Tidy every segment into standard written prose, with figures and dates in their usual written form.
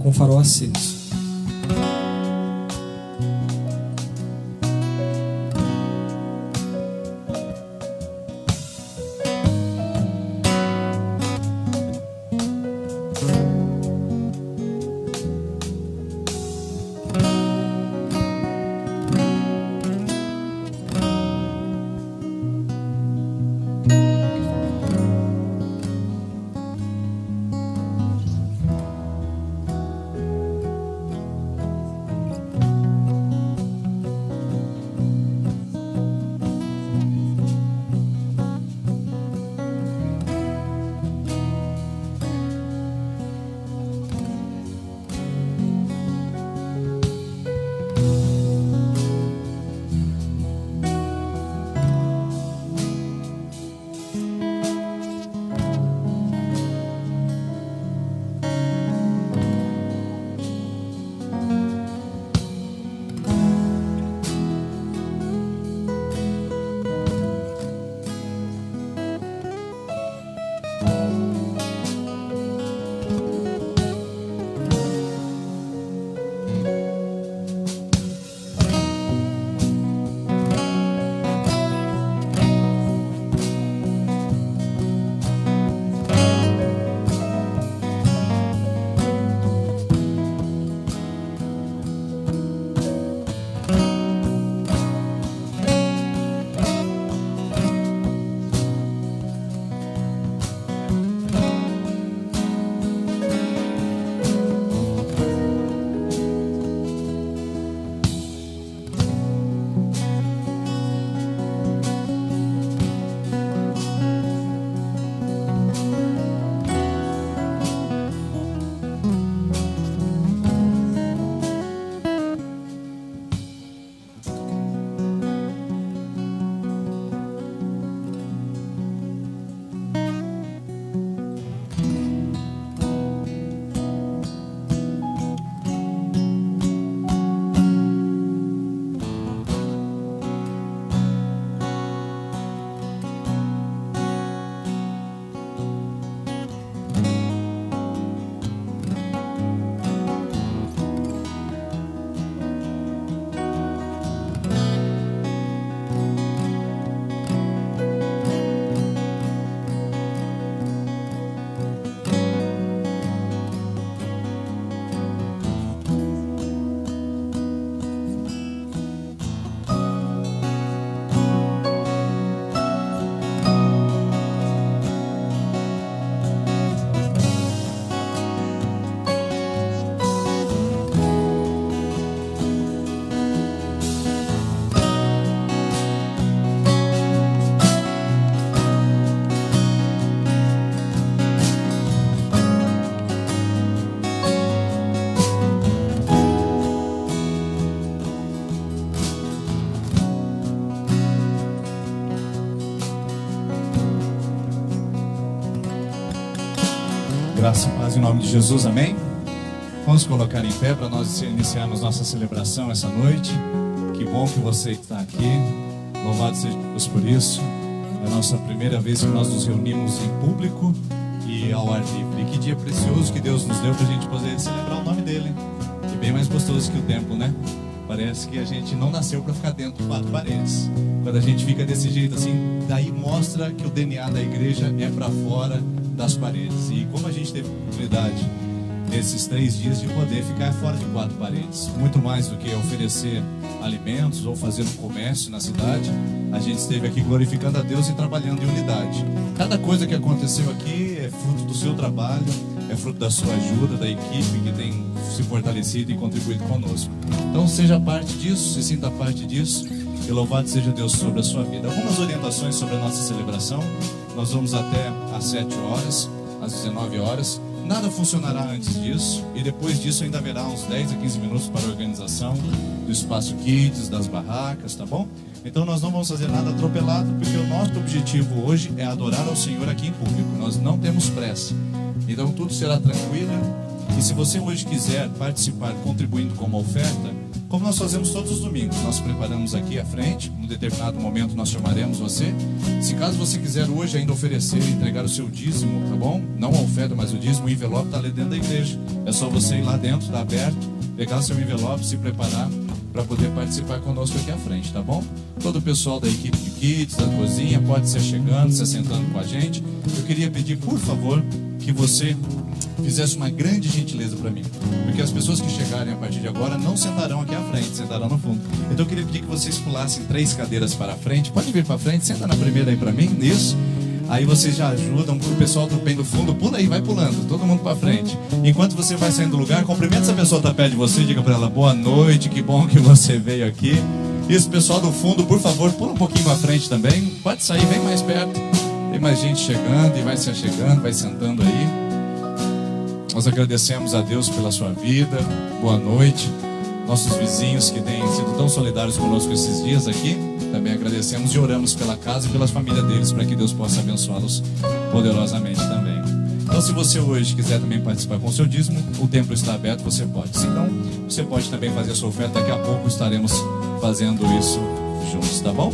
com o farol aceso. Graça e paz em nome de Jesus, amém? Vamos colocar em pé para nós iniciarmos nossa celebração essa noite. Que bom que você está aqui, louvado seja Deus por isso. É a nossa primeira vez que nós nos reunimos em público e ao ar livre. E que dia precioso que Deus nos deu para a gente poder celebrar o nome dele. Que bem mais gostoso que o templo, né? Parece que a gente não nasceu para ficar dentro de 4 paredes. Quando a gente fica desse jeito assim, daí mostra que o DNA da igreja é para fora das paredes. E como a gente teve a oportunidade nesses 3 dias de poder ficar fora de 4 paredes, muito mais do que oferecer alimentos ou fazer um comércio na cidade, a gente esteve aqui glorificando a Deus e trabalhando em unidade. Cada coisa que aconteceu aqui é fruto do seu trabalho, é fruto da sua ajuda, da equipe que tem se fortalecido e contribuído conosco. Então seja parte disso, se sinta parte disso, e louvado seja Deus sobre a sua vida. Algumas orientações sobre a nossa celebração. Nós vamos até às 7 horas, às 19 horas. Nada funcionará antes disso, e depois disso ainda haverá uns 10 a 15 minutos para a organização do espaço kids, das barracas, tá bom? Então nós não vamos fazer nada atropelado, porque o nosso objetivo hoje é adorar ao Senhor aqui em público. Nós não temos pressa, então tudo será tranquilo. E se você hoje quiser participar contribuindo com uma oferta, Como nós fazemos todos os domingos, nós preparamos aqui à frente, num determinado momento nós chamaremos você. Se caso você quiser hoje ainda oferecer, entregar o seu dízimo, tá bom? Não a oferta, mas o dízimo, o envelope está ali dentro da igreja. É só você ir lá dentro, está aberto, pegar seu envelope, se preparar para poder participar conosco aqui à frente, tá bom? Todo o pessoal da equipe de kids, da cozinha, pode ser chegando, se assentando com a gente. Eu queria pedir, por favor, que você fizesse uma grande gentileza para mim, porque as pessoas que chegarem a partir de agora não sentarão aqui à frente, sentarão no fundo. Então eu queria pedir que vocês pulassem 3 cadeiras para a frente. Pode vir para frente, senta na primeira aí para mim, isso. Aí vocês já ajudam, o pessoal do bem do fundo, pula aí, vai pulando, todo mundo para frente. Enquanto você vai saindo do lugar, cumprimenta essa pessoa que está perto de você, diga para ela, boa noite, que bom que você veio aqui. Isso, pessoal do fundo, por favor, pula um pouquinho para frente também, pode sair bem mais perto. Tem mais gente chegando e vai se achegando, vai sentando aí. Nós agradecemos a Deus pela sua vida, boa noite. Nossos vizinhos que têm sido tão solidários conosco esses dias aqui, também agradecemos e oramos pela casa e pela família deles, para que Deus possa abençoá-los poderosamente também. Então, se você hoje quiser também participar com o seu dízimo, o templo está aberto, você pode. Se não, você pode também fazer a sua oferta, daqui a pouco estaremos fazendo isso juntos, tá bom?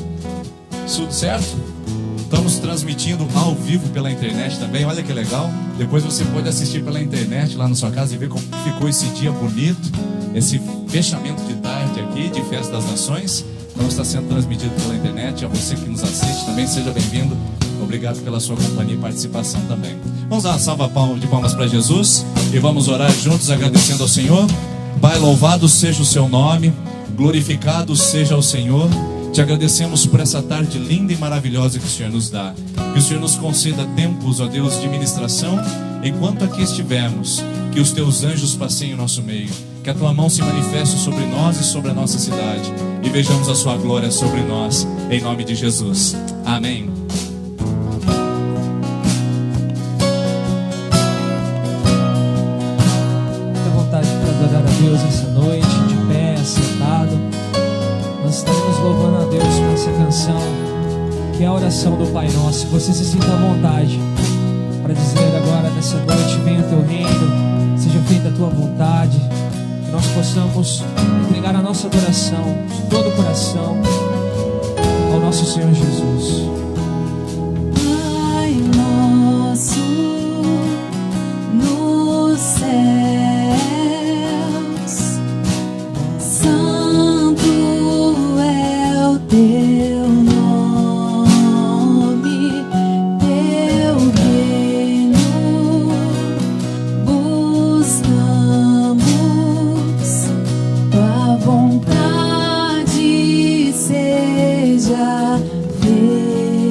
Tudo certo? Estamos transmitindo ao vivo pela internet também, olha que legal. Depois você pode assistir pela internet lá na sua casa e ver como ficou esse dia bonito, esse fechamento de tarde aqui de Festa das Nações. Então está sendo transmitido pela internet. A você que nos assiste também, seja bem-vindo. Obrigado pela sua companhia e participação também. Vamos dar uma salva de palmas para Jesus e vamos orar juntos agradecendo ao Senhor. Pai, louvado seja o seu nome, glorificado seja o Senhor. Te agradecemos por essa tarde linda e maravilhosa que o Senhor nos dá. Que o Senhor nos conceda tempos, ó Deus, de ministração, enquanto aqui estivermos. Que os teus anjos passeiem o nosso meio. Que a tua mão se manifeste sobre nós e sobre a nossa cidade. E vejamos a sua glória sobre nós, em nome de Jesus. Amém. Fique à vontade para adorar a Deus essa noite, de pé, sentado. Nós estaremos louvando a Deus com essa canção, que é a oração do Pai Nosso. Você se sinta à vontade para dizer agora nessa noite: venha o teu reino, seja feita a tua vontade. Que nós possamos entregar a nossa adoração de todo o coração ao nosso Senhor Jesus. Pai nosso nos céus, santo é o teu nome, teu reino buscamos, tua vontade seja feita.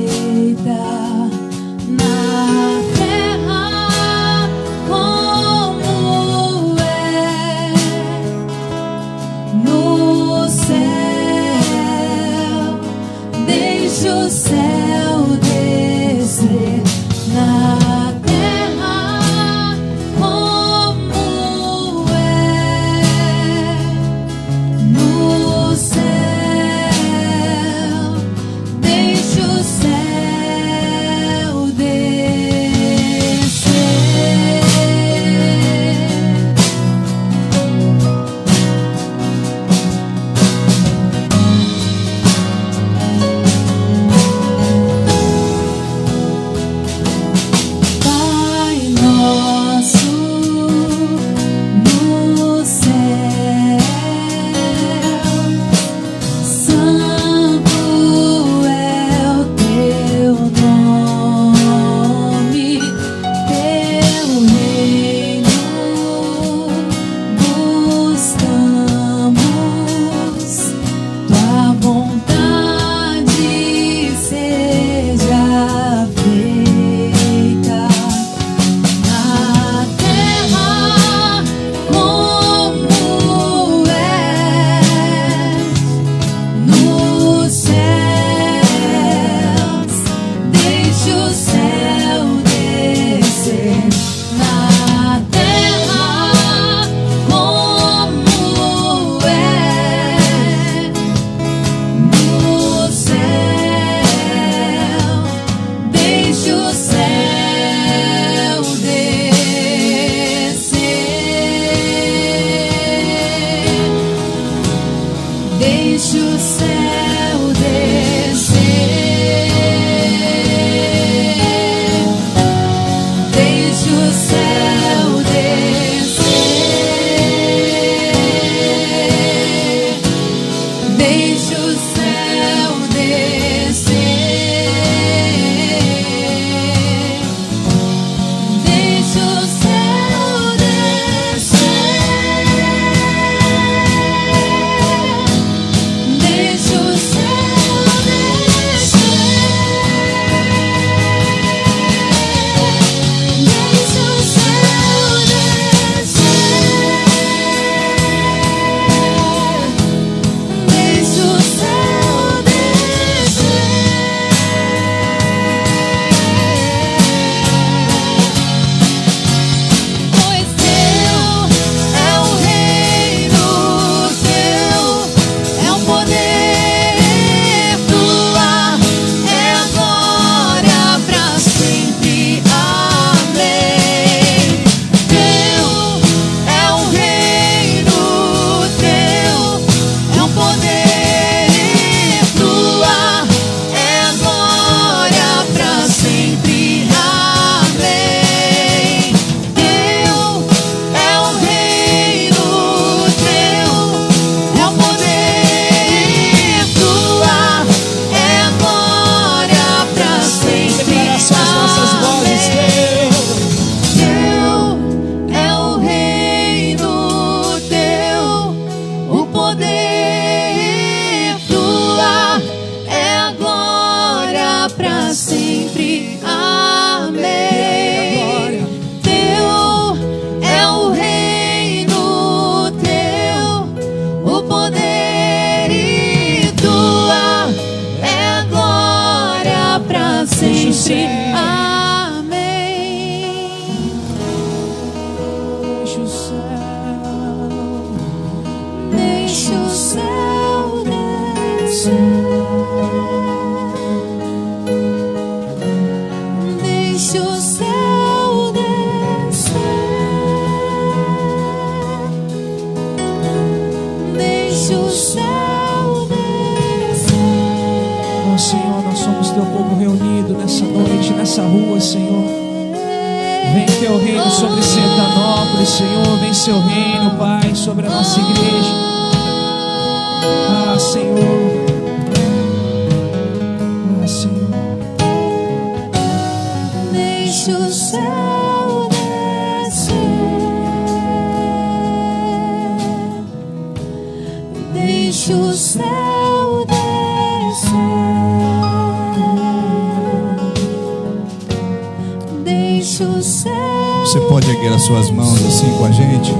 Você pode erguer as suas mãos assim com a gente?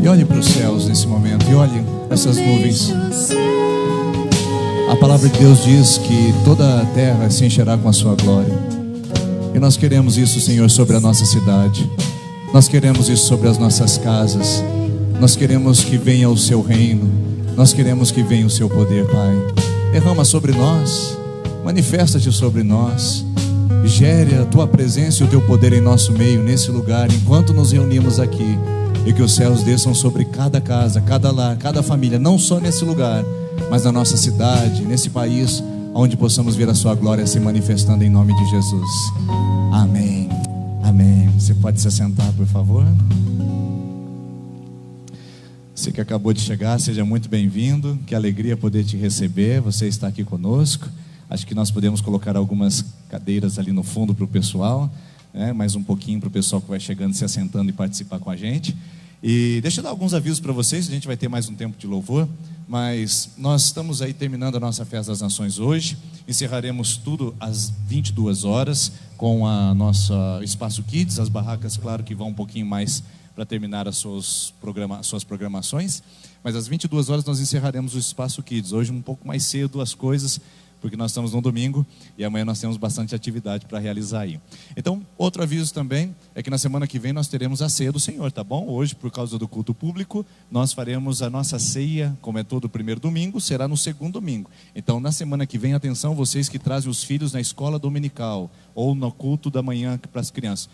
E olhe para os céus nesse momento. E olhe essas nuvens. A palavra de Deus diz que toda a terra se encherá com a sua glória. E nós queremos isso, Senhor, sobre a nossa cidade. Nós queremos isso sobre as nossas casas. Nós queremos que venha o seu reino. Nós queremos que venha o seu poder, Pai. Derrama sobre nós. Manifesta-te sobre nós. Gere a tua presença e o teu poder em nosso meio, nesse lugar, enquanto nos reunimos aqui. E que os céus desçam sobre cada casa, cada lar, cada família, não só nesse lugar, mas na nossa cidade, nesse país, onde possamos ver a sua glória se manifestando em nome de Jesus. Amém. Amém. Você pode se assentar, por favor. Você que acabou de chegar, seja muito bem-vindo. Que alegria poder te receber. Você está aqui conosco. Acho que nós podemos colocar algumas cadeiras ali no fundo para o pessoal, né? Mais um pouquinho para o pessoal que vai chegando, se assentando e participar com a gente. E deixa eu dar alguns avisos para vocês. A gente vai ter mais um tempo de louvor, mas nós estamos aí terminando a nossa Festa das Nações hoje. Encerraremos tudo às 22 horas com a nossa Espaço Kids. As barracas, claro que vão um pouquinho mais para terminar as suas programações, mas às 22 horas nós encerraremos o Espaço Kids. Hoje um pouco mais cedo as coisas, porque nós estamos no domingo e amanhã nós temos bastante atividade para realizar aí. Então, outro aviso também é que na semana que vem nós teremos a ceia do Senhor, tá bom? Hoje, por causa do culto público, nós faremos a nossa ceia, como é todo primeiro domingo, será no segundo domingo. Então, na semana que vem, atenção, vocês que trazem os filhos na escola dominical ou no culto da manhã para as crianças,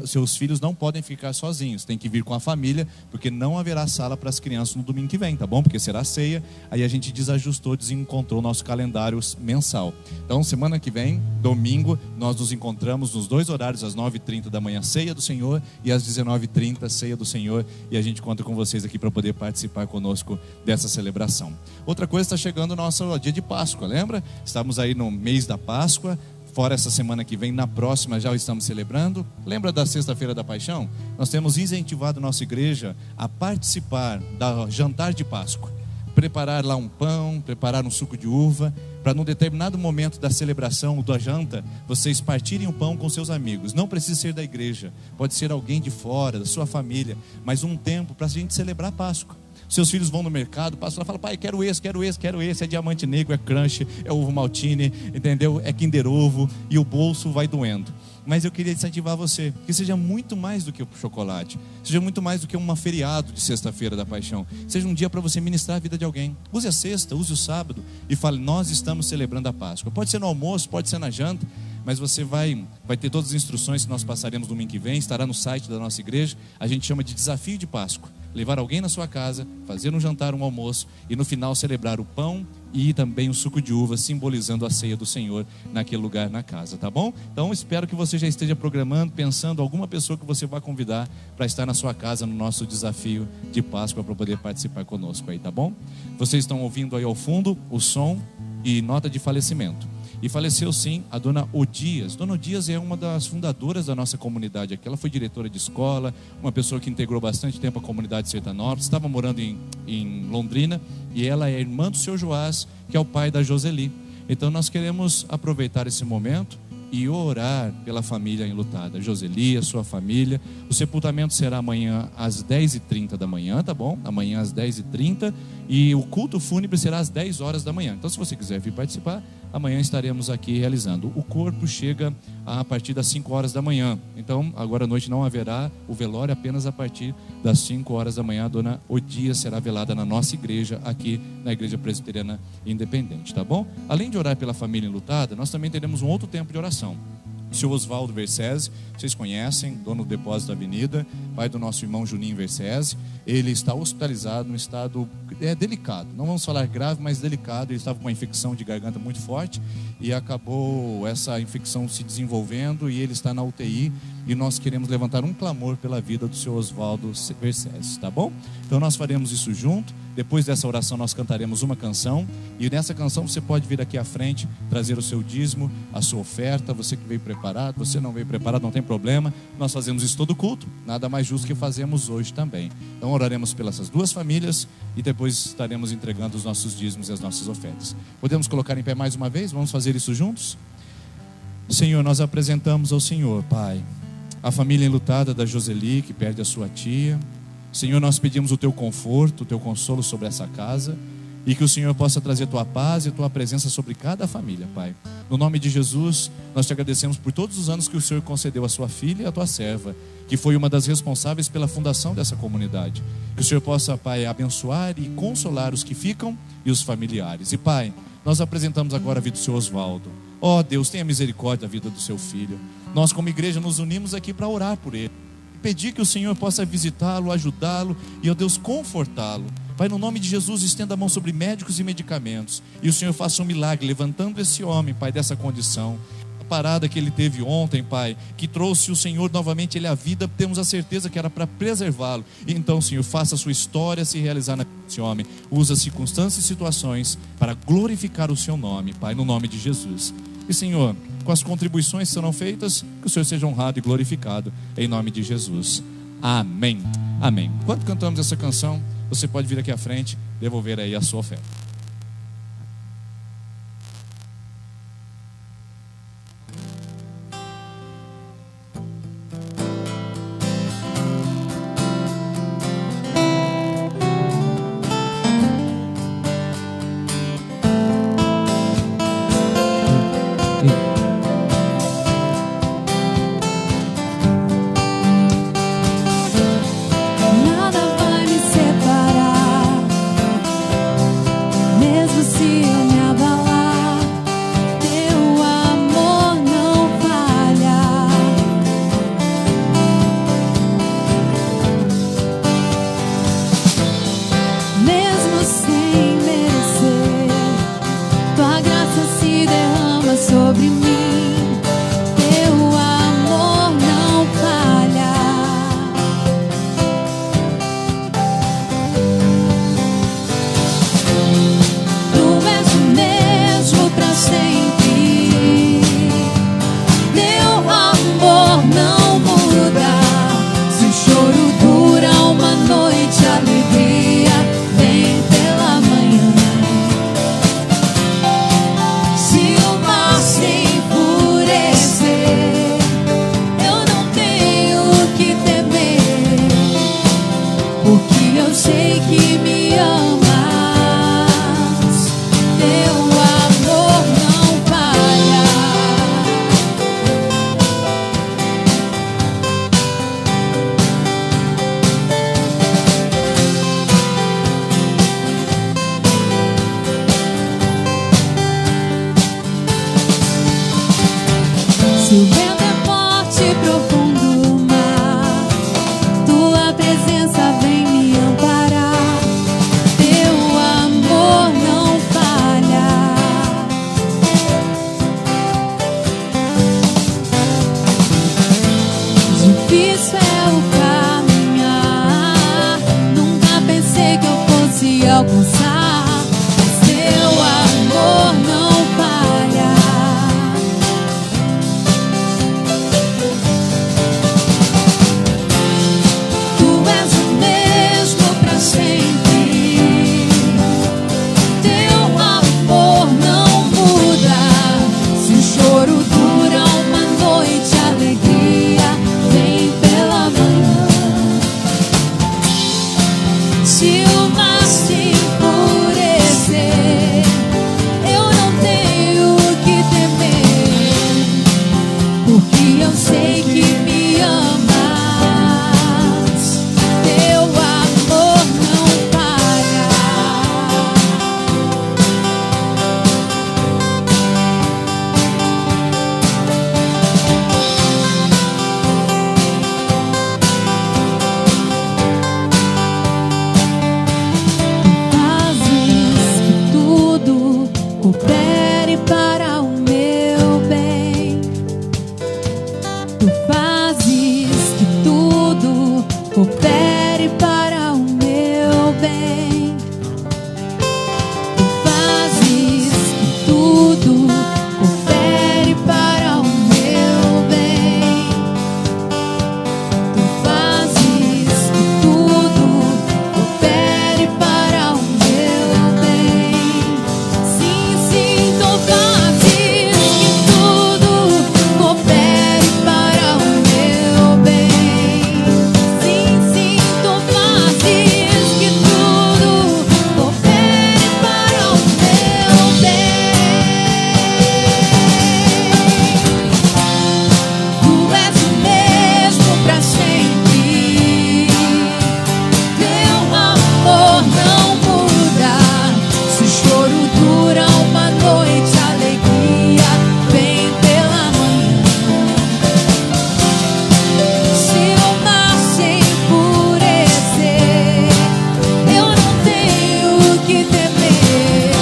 seus filhos não podem ficar sozinhos, tem que vir com a família, porque não haverá sala para as crianças no domingo que vem, tá bom? Porque será ceia, aí a gente desajustou, desencontrou o nosso calendário mensal. Então, semana que vem, domingo, nós nos encontramos nos dois horários, às 9h30 da manhã, ceia do Senhor, e às 19h30, ceia do Senhor, e a gente conta com vocês aqui para poder participar conosco dessa celebração. Outra coisa, está chegando o nosso dia de Páscoa, lembra? Estamos aí no mês da Páscoa. Fora essa semana que vem, na próxima já o estamos celebrando. Lembra da Sexta-feira da Paixão? Nós temos incentivado nossa igreja a participar da jantar de Páscoa. Preparar lá um pão, preparar um suco de uva, para num determinado momento da celebração, da janta, vocês partirem o pão com seus amigos. Não precisa ser da igreja, pode ser alguém de fora, da sua família, mas um tempo para a gente celebrar a Páscoa. Seus filhos vão no mercado, passam lá e falam: pai, quero esse, é diamante negro, é crunch, é ovo maltine, entendeu? É Kinder Ovo, e o bolso vai doendo. Mas eu queria incentivar você, que seja muito mais do que o chocolate, seja muito mais do que um feriado de Sexta-feira da Paixão, seja um dia para você ministrar a vida de alguém. Use a sexta, use o sábado e fale: nós estamos celebrando a Páscoa. Pode ser no almoço, pode ser na janta, mas você vai ter todas as instruções que nós passaremos domingo que vem, estará no site da nossa igreja. A gente chama de desafio de Páscoa. Levar alguém na sua casa, fazer um jantar, um almoço, e no final celebrar o pão e também o suco de uva, simbolizando a ceia do Senhor naquele lugar na casa, tá bom? Então espero que você já esteja programando, pensando alguma pessoa que você vai convidar para estar na sua casa no nosso desafio de Páscoa, para poder participar conosco aí, tá bom? Vocês estão ouvindo aí ao fundo o som e nota de falecimento. E faleceu sim a dona Odias. Dona Odias é uma das fundadoras da nossa comunidade aqui. Ela foi diretora de escola, uma pessoa que integrou bastante tempo a comunidade de Sertanópolis, estava morando em Londrina, e ela é irmã do seu Joás, que é o pai da Joseli. Então nós queremos aproveitar esse momento e orar pela família enlutada, Joseli, a sua família. O sepultamento será amanhã às 10h30 da manhã, tá bom? Amanhã às 10h30, e o culto fúnebre será às 10 horas da manhã. Então, se você quiser vir participar, amanhã estaremos aqui realizando. O corpo chega a partir das 5 horas da manhã. Então, agora à noite não haverá o velório, apenas a partir das 5 horas da manhã. A dona Odias será velada na nossa igreja, aqui na Igreja Presbiteriana Independente, tá bom? Além de orar pela família enlutada, nós também teremos um outro tempo de oração. O senhor Oswaldo Versese, vocês conhecem, dono do depósito da avenida, pai do nosso irmão Juninho Versese. Ele está hospitalizado num estado delicado, não vamos falar grave, mas delicado. Ele estava com uma infecção de garganta muito forte e acabou essa infecção se desenvolvendo, e ele está na UTI, e nós queremos levantar um clamor pela vida do senhor Oswaldo Versese, tá bom? Então nós faremos isso junto. Depois dessa oração nós cantaremos uma canção, e nessa canção você pode vir aqui à frente, trazer o seu dízimo, a sua oferta. Você que veio preparado, você não veio preparado, não tem problema, nós fazemos isso todo culto, nada mais justo que fazemos hoje também. Então oraremos pelas essas duas famílias e depois estaremos entregando os nossos dízimos e as nossas ofertas. Podemos colocar em pé mais uma vez? Vamos fazer isso juntos? Senhor, nós apresentamos ao Senhor, Pai, a família enlutada da Joseli, que perde a sua tia. Senhor, nós pedimos o Teu conforto, o Teu consolo sobre essa casa, e que o Senhor possa trazer Tua paz e Tua presença sobre cada família, Pai. No nome de Jesus, nós Te agradecemos por todos os anos que o Senhor concedeu à sua filha e à Tua serva, que foi uma das responsáveis pela fundação dessa comunidade. Que o Senhor possa, Pai, abençoar e consolar os que ficam e os familiares. E, Pai, nós apresentamos agora a vida do Senhor Oswaldo. Ó Deus, tenha misericórdia da vida do seu filho. Nós como igreja nos unimos aqui para orar por ele, pedir que o Senhor possa visitá-lo, ajudá-lo e, ó Deus, confortá-lo. Pai, no nome de Jesus, estenda a mão sobre médicos e medicamentos, e o Senhor faça um milagre, levantando esse homem, Pai, dessa condição. A parada que ele teve ontem, Pai, que trouxe o Senhor novamente ele à vida, temos a certeza que era para preservá-lo. Então, Senhor, faça a sua história se realizar nesse homem. Usa circunstâncias e situações para glorificar o seu nome, Pai, no nome de Jesus. E, Senhor, com as contribuições que serão feitas, que o Senhor seja honrado e glorificado, em nome de Jesus. Amém. Amém. Enquanto cantamos essa canção, você pode vir aqui à frente, devolver aí a sua oferta. eu sei que me amas. Teu amor não falha. Se o vento é forte e profundo o mar, tua presença vem me amparar. Teu amor não falha. Difícil é o caminhar, nunca pensei que eu fosse alcançar, mas teu amor não falha. Tu és o mesmo pra sempre. Teu amor não muda. Se o choro dura uma noite, a alegria vem pela manhã. Se o mar se enfurecer, eu não tenho o que temer, porque eu sei que me amas. Teu amor não falha. Fazes que tudo coopere para o meu bem. Tu fazes que tudo coopere para o meu bem. Tu fazes que tudo coopere para o meu bem. Tu fazes que tudo coopere para o meu bem. Sim, sim, tu fazes que tudo coopere para o meu bem. Sim, sim, tu fazes que tudo coopere para o meu bem. Tu és o mesmo pra sempre. Teu amor não muda. Se o choro dura uma noite, a alegria vem pela manhã. Se o mar se enfurecer, eu não tenho o que temer,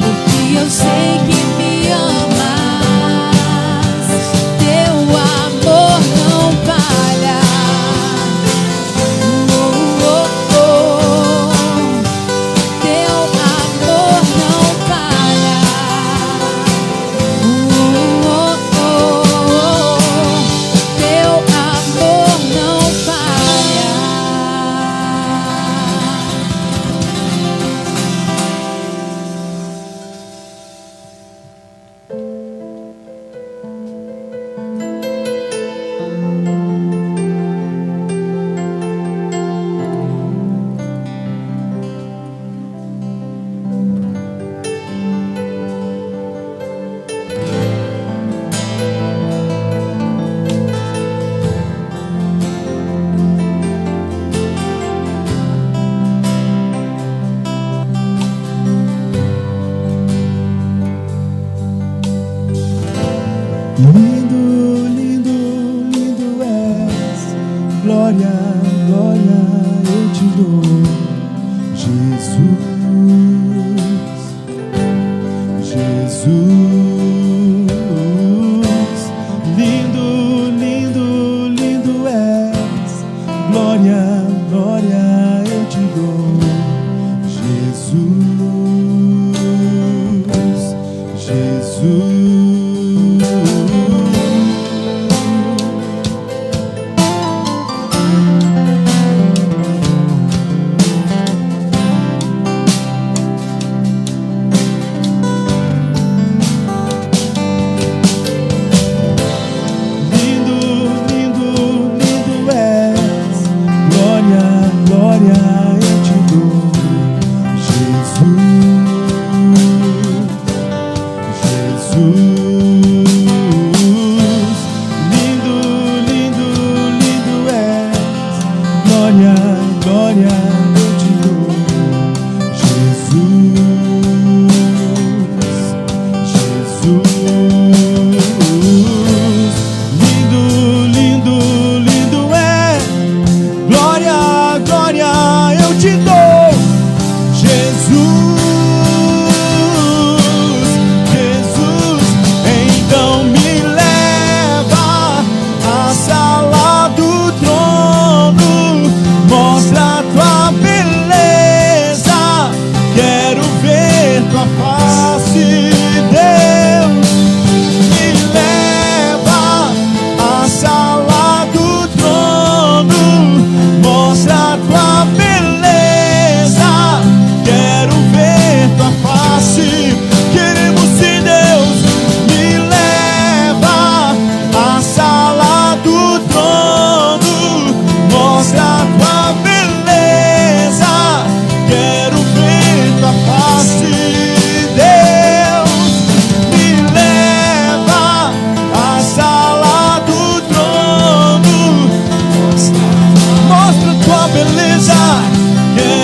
porque eu sei que me amas. Teu amor não falha. Oh, oh, oh. Teu amor não falha. Oh, oh, oh. Teu amor não falha. Lindo, lindo, lindo és, glória, glória eu te dou, Jesus, Jesus. Lindo, lindo, lindo és, glória, glória eu te dou, Jesus, Jesus. Glória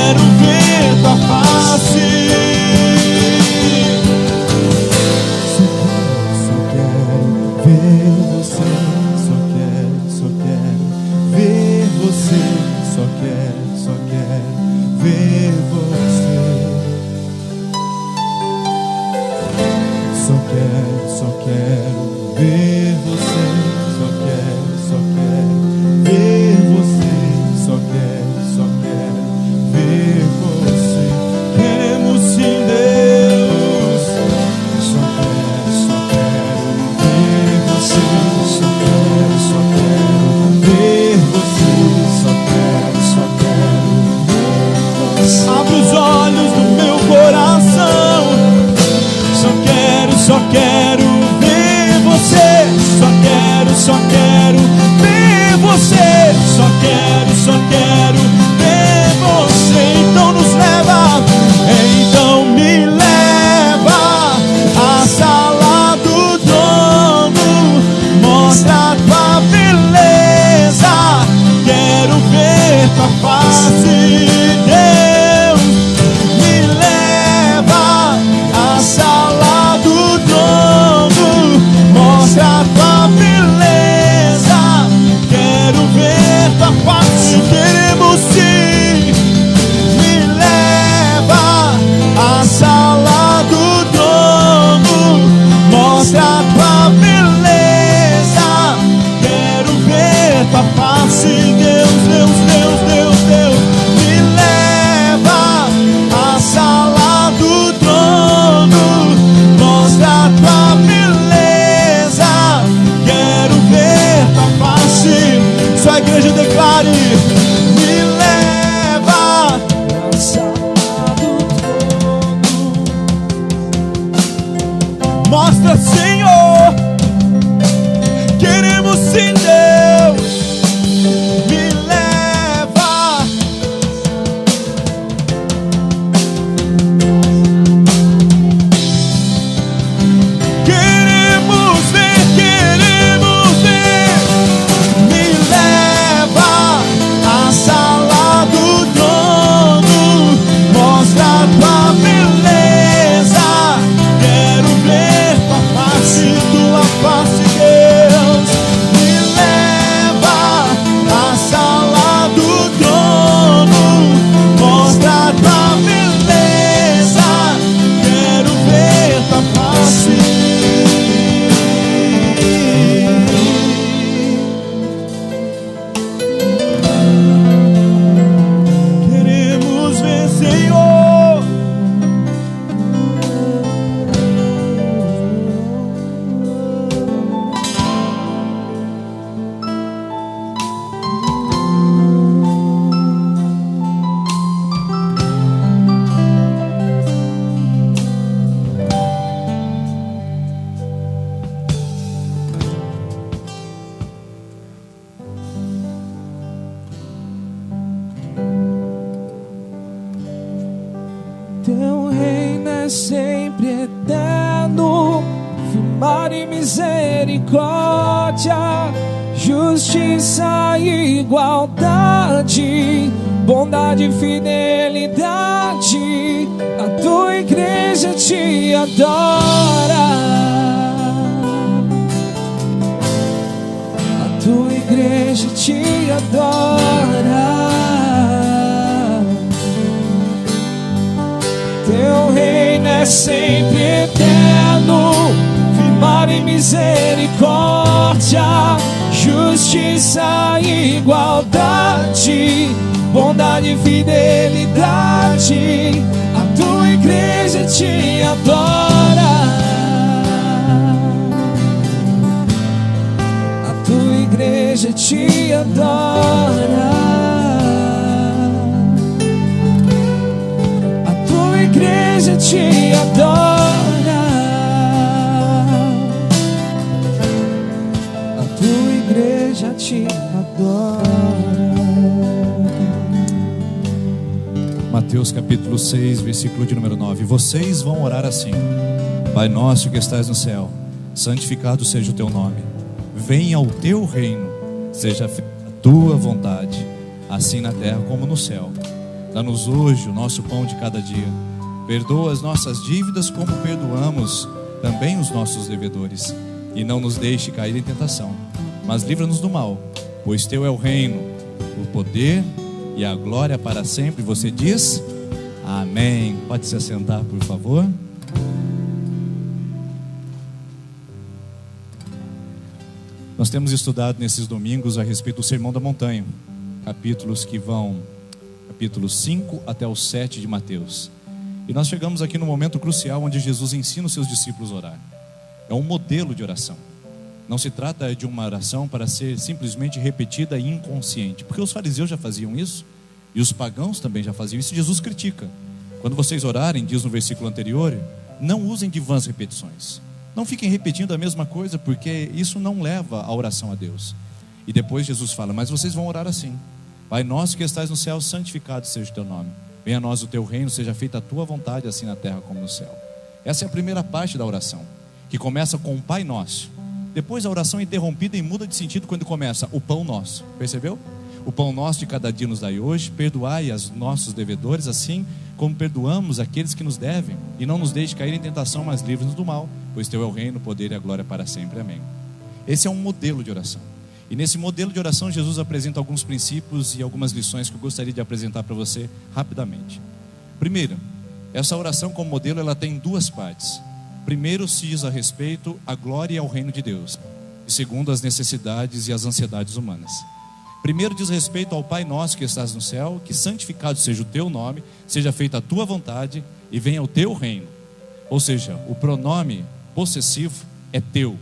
quero ver tua face. Só quero ver você, só quero ver você, só quero ver você. Só quero ver você, só quero ver você, só quero ver você. Queremos sim, Deus. Só quero ver você, só quero ver você, só quero ver você. Abre os olhos do meu coração. Só quero ver você, só quero ver você, só quero ver você. Então nos leva, então me leva à sala do trono, mostra a tua beleza, quero ver tua face, Deus. Me leva à sala do trono, mostra a tua beleza, quero ver tua face. Queremos sim. Me leva à sala do trono, mostra a tua beleza, quero ver tua face, Deus, Deus, Deus, Deus, Deus. Me leva à sala do trono, mostra a tua beleza, quero ver tua face. Só a igreja declare: me leva à sala do trono, mostra, Senhor. Queremos sim, Deus. Me leva. Queremos ver. Me leva à sala do trono, mostra a tua beleza, quero ver tua face, Deus. Me leva à sala do trono, mostra a tua beleza, quero ver tua face. Queremos ver, Senhor. Teu reino é sempre eterno, firmar em misericórdia, justiça e igualdade, bondade e fidelidade. A tua igreja te adora. A tua igreja te adora. Teu reino é sempre eterno, firmar em misericórdia, justiça e igualdade, bondade e fidelidade. A tua igreja te adora. A tua igreja te adora. A igreja te adora. A tua igreja te adora. Mateus capítulo 6, versículo de número 9. Vocês vão orar assim: Pai nosso que estás no céu, santificado seja o teu nome. Venha o teu reino, seja feita a tua vontade, assim na terra como no céu. Dá-nos hoje o nosso pão de cada dia. Perdoa as nossas dívidas como perdoamos também os nossos devedores. E não nos deixe cair em tentação, mas livra-nos do mal, pois teu é o reino, o poder e a glória para sempre. Você diz amém. Pode se assentar, por favor. Nós temos estudado nesses domingos a respeito do Sermão da Montanha, capítulos 5 até o 7 de Mateus. E nós chegamos aqui no momento crucial onde Jesus ensina os seus discípulos a orar. É um modelo de oração. Não se trata de uma oração para ser simplesmente repetida e inconsciente, porque os fariseus já faziam isso e os pagãos também já faziam isso. Jesus critica: quando vocês orarem, diz no versículo anterior, não usem de vãs repetições. Não fiquem repetindo a mesma coisa, porque isso não leva a oração a Deus. E depois Jesus fala: mas vocês vão orar assim: Pai nosso que estás no céu, santificado seja o teu nome. Venha a nós o teu reino, seja feita a tua vontade, assim na terra como no céu. Essa é a primeira parte da oração, que começa com o Pai Nosso. Depois a oração é interrompida e muda de sentido quando começa o Pão Nosso. Percebeu? O pão nosso de cada dia nos dai hoje. Perdoai os nossos devedores, assim como perdoamos aqueles que nos devem. E não nos deixe cair em tentação, mas livre-nos do mal, pois teu é o reino, o poder e a glória para sempre. Amém. Esse é um modelo de oração. E nesse modelo de oração, Jesus apresenta alguns princípios e algumas lições que eu gostaria de apresentar para você rapidamente. Primeiro, essa oração como modelo, ela tem duas partes. Primeiro, se diz a respeito à glória e ao reino de Deus. E segundo, as necessidades e as ansiedades humanas. Primeiro diz respeito ao Pai Nosso que estás no céu, que santificado seja o teu nome, seja feita a tua vontade e venha o teu reino. Ou seja, o pronome possessivo é teu.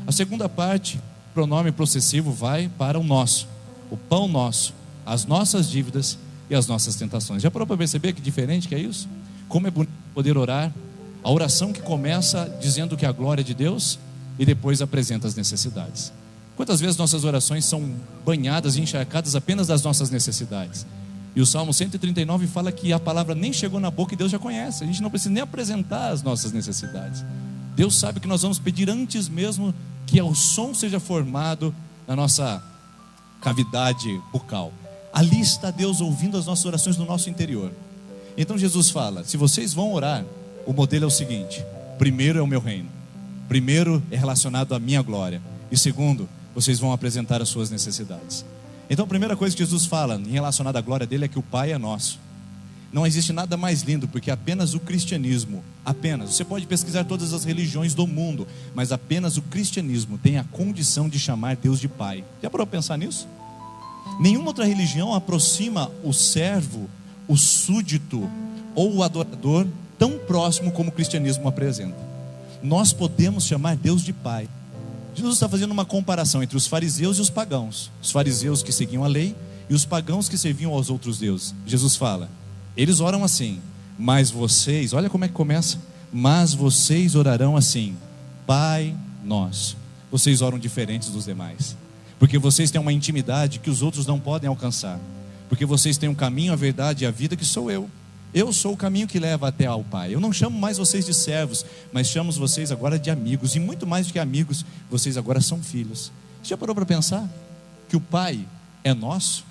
A segunda parte, o pronome possessivo vai para o nosso, o pão nosso, as nossas dívidas e as nossas tentações. Já parou para perceber que diferente que é isso? Como é bonito poder orar, a oração que começa dizendo que é a glória de Deus e depois apresenta as necessidades. Quantas vezes nossas orações são banhadas e encharcadas apenas das nossas necessidades? E o Salmo 139 fala que a palavra nem chegou na boca e Deus já conhece. A gente não precisa nem apresentar as nossas necessidades. Deus sabe que nós vamos pedir antes mesmo que o som seja formado na nossa cavidade bucal. Ali está Deus ouvindo as nossas orações no nosso interior. Então Jesus fala: se vocês vão orar, o modelo é o seguinte: primeiro é o meu reino, primeiro é relacionado à minha glória, e segundo, vocês vão apresentar as suas necessidades. Então a primeira coisa que Jesus fala em relacionado à glória dele é que o Pai é nosso. Não existe nada mais lindo, porque apenas o cristianismo, você pode pesquisar todas as religiões do mundo, mas apenas o cristianismo tem a condição de chamar Deus de Pai. Já parou para pensar nisso? Nenhuma outra religião aproxima o servo, o súdito ou o adorador tão próximo como o cristianismo apresenta. Nós podemos chamar Deus de Pai. Jesus está fazendo uma comparação entre os fariseus e os pagãos. Os fariseus que seguiam a lei e os pagãos que serviam aos outros deuses. Jesus fala: eles oram assim, mas vocês, olha como é que começa: mas vocês orarão assim: Pai Nosso. Vocês oram diferentes dos demais, porque vocês têm uma intimidade que os outros não podem alcançar, porque vocês têm um caminho, a verdade e a vida que sou eu. Eu sou o caminho que leva até ao Pai. Eu não chamo mais vocês de servos, mas chamo vocês agora de amigos. E muito mais do que amigos, vocês agora são filhos. Você já parou para pensar que o Pai é nosso?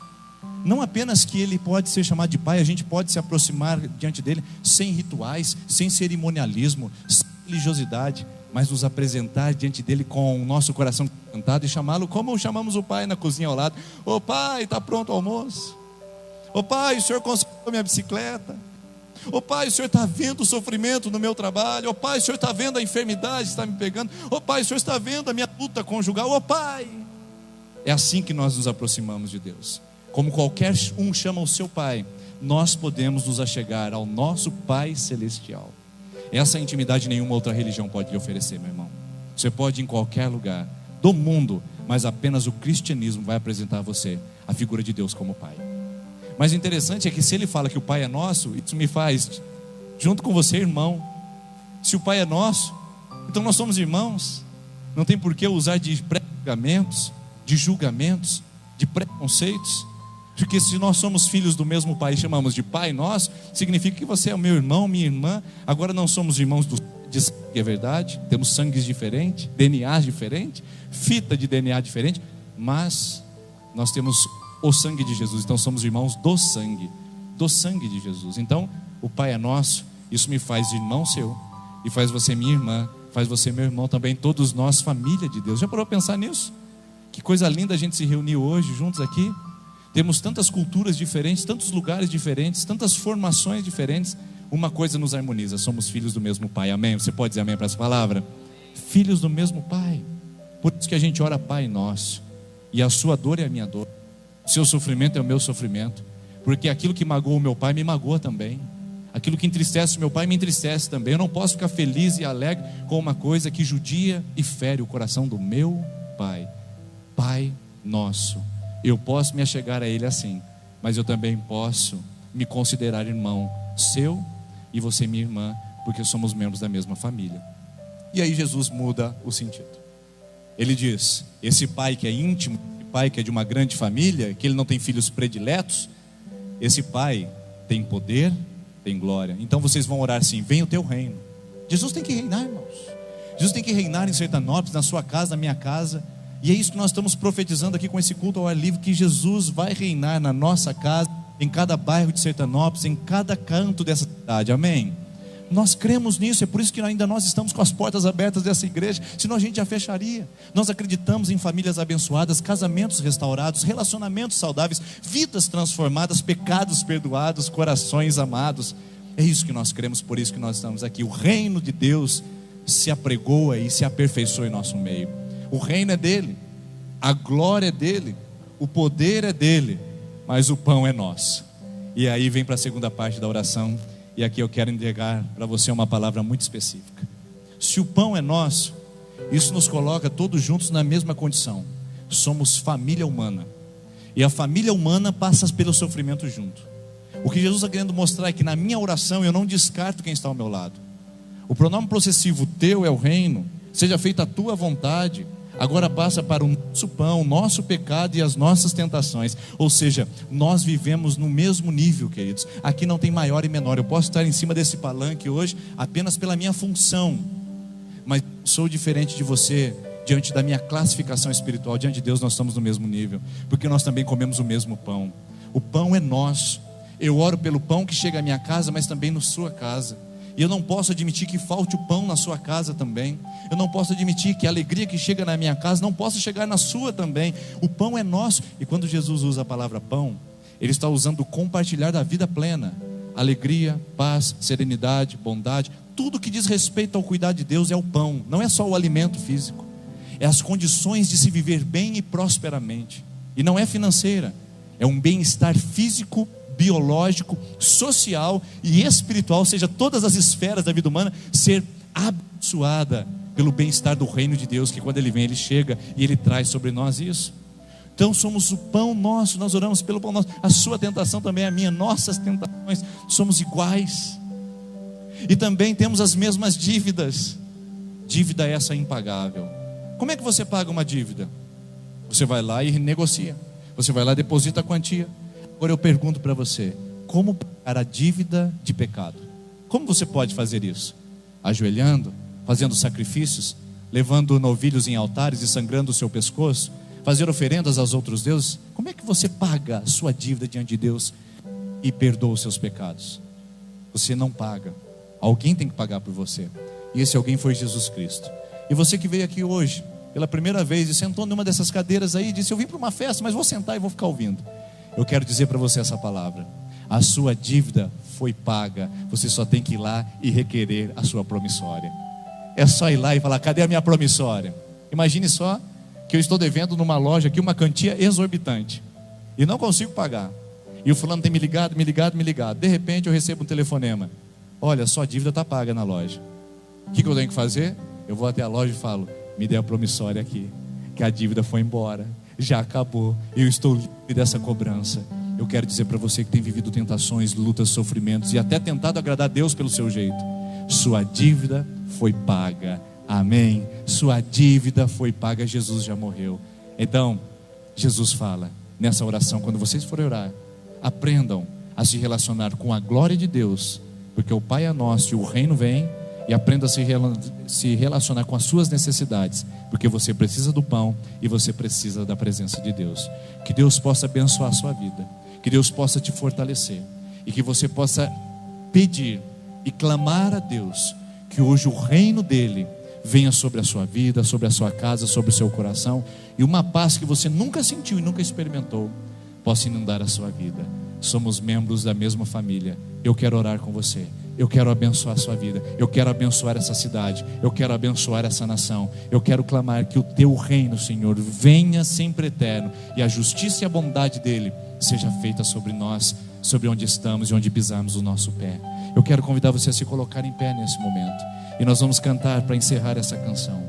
Não apenas que Ele pode ser chamado de Pai, a gente pode se aproximar diante dEle sem rituais, sem cerimonialismo, sem religiosidade, mas nos apresentar diante dEle com o nosso coração quebrantado e chamá-lo como chamamos o Pai na cozinha ao lado: ô Pai, está pronto o almoço? Ô Pai, o Senhor consertou minha bicicleta? Ô Pai, o Senhor está vendo o sofrimento no meu trabalho? Ô Pai, o Senhor está vendo a enfermidade que está me pegando? Ô Pai, o Senhor está vendo a minha luta conjugal? Ô Pai! É assim que nós nos aproximamos de Deus. Como qualquer um chama o seu Pai, nós podemos nos achegar ao nosso Pai Celestial. Essa intimidade nenhuma outra religião pode lhe oferecer, meu irmão. Você pode ir em qualquer lugar do mundo, mas apenas o cristianismo vai apresentar a você a figura de Deus como Pai. Mas o interessante é que se Ele fala que o Pai é nosso, isso me faz, junto com você, irmão. Se o Pai é nosso, então nós somos irmãos. Não tem por que usar de pré-julgamentos, de julgamentos, de preconceitos, porque se nós somos filhos do mesmo Pai e chamamos de Pai nosso, significa que você é o meu irmão, minha irmã. Agora não somos irmãos de sangue, é verdade, temos sangues diferentes, DNAs diferentes, fita de DNA diferente, mas nós temos o sangue de Jesus, então somos irmãos do sangue, do sangue de Jesus. Então, o Pai é nosso, isso me faz irmão seu, e faz você minha irmã, faz você meu irmão também, todos nós, família de Deus. Já parou para pensar nisso? Que coisa linda a gente se reunir hoje, juntos aqui. Temos tantas culturas diferentes, tantos lugares diferentes, tantas formações diferentes. Uma coisa nos harmoniza, somos filhos do mesmo Pai, amém? Você pode dizer amém para essa palavra? Filhos do mesmo Pai. Por isso que a gente ora Pai nosso, e a sua dor é a minha dor, o seu sofrimento é o meu sofrimento, porque aquilo que magoa o meu pai me magoa também, aquilo que entristece o meu pai me entristece também. Eu não posso ficar feliz e alegre com uma coisa que judia e fere o coração do meu Pai. Pai nosso, eu posso me achegar a Ele assim, mas eu também posso me considerar irmão seu e você minha irmã, porque somos membros da mesma família. E aí Jesus muda o sentido. Ele diz, esse pai que é íntimo, pai que é de uma grande família, que ele não tem filhos prediletos, esse pai tem poder, tem glória. Então vocês vão orar assim, venha o teu reino. Jesus tem que reinar, irmãos. Jesus tem que reinar em Sertanópolis, na sua casa, na minha casa. E é isso que nós estamos profetizando aqui com esse culto ao ar livre, que Jesus vai reinar na nossa casa, em cada bairro de Sertanópolis, em cada canto dessa cidade, amém? Nós cremos nisso, é por isso que ainda nós estamos com as portas abertas dessa igreja, senão a gente já fecharia. Nós acreditamos em famílias abençoadas, casamentos restaurados, relacionamentos saudáveis, vidas transformadas, pecados perdoados, corações amados. É isso que nós cremos, por isso que nós estamos aqui. O reino de Deus se apregoa e se aperfeiçoa em nosso meio. O reino é dele, a glória é dele, o poder é dele, mas o pão é nosso. E aí vem para a segunda parte da oração. E aqui eu quero entregar para você uma palavra muito específica. Se o pão é nosso, isso nos coloca todos juntos na mesma condição. Somos família humana. E a família humana passa pelo sofrimento junto. O que Jesus está querendo mostrar é que na minha oração eu não descarto quem está ao meu lado. O pronome possessivo teu é o reino, seja feita a tua vontade, agora passa para o nosso pão, o nosso pecado e as nossas tentações. Ou seja, nós vivemos no mesmo nível, queridos. Aqui não tem maior e menor. Eu posso estar em cima desse palanque hoje apenas pela minha função, mas sou diferente de você. Diante da minha classificação espiritual, diante de Deus nós estamos no mesmo nível, porque nós também comemos o mesmo pão. O pão é nosso. Eu oro pelo pão que chega à minha casa, mas também na sua casa. E eu não posso admitir que falte o pão na sua casa também. Eu não posso admitir que a alegria que chega na minha casa não possa chegar na sua também. O pão é nosso. E quando Jesus usa a palavra pão, Ele está usando o compartilhar da vida plena. Alegria, paz, serenidade, bondade. Tudo que diz respeito ao cuidar de Deus é o pão. Não é só o alimento físico. É as condições de se viver bem e prosperamente. E não é financeira. É um bem-estar físico, biológico, social e espiritual, ou seja, todas as esferas da vida humana ser abençoada pelo bem-estar do reino de Deus, que quando Ele vem, Ele chega e Ele traz sobre nós isso. Então somos o pão nosso, nós oramos pelo pão nosso. A sua tentação também é a minha, nossas tentações, somos iguais. E também temos as mesmas dívidas. Dívida essa impagável. Como é que você paga uma dívida? Você vai lá e negocia. Você vai lá e deposita a quantia. Agora eu pergunto para você, como pagar a dívida de pecado? Como você pode fazer isso? Ajoelhando, fazendo sacrifícios, levando novilhos em altares e sangrando o seu pescoço, fazer oferendas aos outros deuses? Como é que você paga a sua dívida diante de Deus e perdoa os seus pecados? Você não paga, alguém tem que pagar por você, e esse alguém foi Jesus Cristo. E você que veio aqui hoje pela primeira vez e sentou numa dessas cadeiras aí e disse, eu vim para uma festa, mas vou sentar e vou ficar ouvindo. Eu quero dizer para você essa palavra: a sua dívida foi paga. Você só tem que ir lá e requerer a sua promissória. É só ir lá e falar, cadê a minha promissória? Imagine só que eu estou devendo numa loja aqui uma quantia exorbitante e não consigo pagar. E o fulano tem me ligado. De repente eu recebo um telefonema: olha, sua dívida está paga na loja. O que eu tenho que fazer? Eu vou até a loja e falo, me dê a promissória aqui, que a dívida foi embora, já acabou, eu estou livre dessa cobrança. Eu quero dizer para você que tem vivido tentações, lutas, sofrimentos e até tentado agradar a Deus pelo seu jeito, sua dívida foi paga, amém? Sua dívida foi paga, Jesus já morreu. Então, Jesus fala nessa oração, quando vocês forem orar, aprendam a se relacionar com a glória de Deus, porque o Pai é nosso e o reino vem. E aprenda a se relacionar com as suas necessidades, porque você precisa do pão e você precisa da presença de Deus. Que Deus possa abençoar a sua vida, que Deus possa te fortalecer. e que você possa pedir e clamar a Deus que hoje o reino dele venha sobre a sua vida, sobre a sua casa, sobre o seu coração, e uma paz que você nunca sentiu e nunca experimentou possa inundar a sua vida. Somos membros da mesma família. Eu quero orar com você. Eu quero abençoar a sua vida. Eu quero abençoar essa cidade. Eu quero abençoar essa nação. Eu quero clamar que o teu reino, Senhor, venha sempre eterno, e a justiça e a bondade dele seja feita sobre nós, sobre onde estamos e onde pisamos o nosso pé. Eu quero convidar você a se colocar em pé nesse momento, e nós vamos cantar para encerrar essa canção.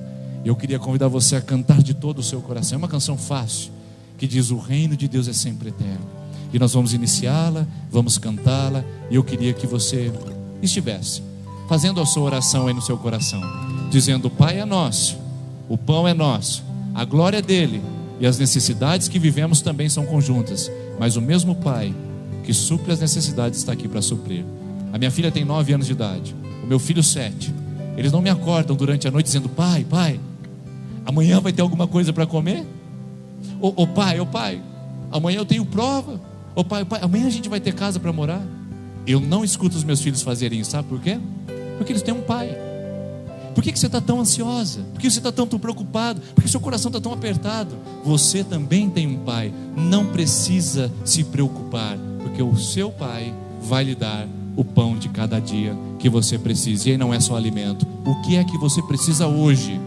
Eu queria convidar você a cantar de todo o seu coração. É uma canção fácil, que diz: o reino de Deus é sempre eterno. E nós vamos iniciá-la, vamos cantá-la, e eu queria que você estivesse fazendo a sua oração aí no seu coração, dizendo: o Pai é nosso, o pão é nosso, a glória é dele, e as necessidades que vivemos também são conjuntas, mas o mesmo Pai que supre as necessidades está aqui para suprir. A minha filha tem 9 anos de idade, o meu filho 7. Eles não me acordam durante a noite dizendo: pai, amanhã vai ter alguma coisa para comer? Ô pai, amanhã eu tenho prova. Ô pai, amanhã a gente vai ter casa para morar. Eu não escuto os meus filhos fazerem isso, sabe por quê? Porque eles têm um pai. Por que você está tão ansiosa? Por que você está tão preocupado? Por que seu coração está tão apertado? Você também tem um pai. Não precisa se preocupar, porque o seu pai vai lhe dar o pão de cada dia que você precisa. E aí não é só alimento. O que é que você precisa hoje?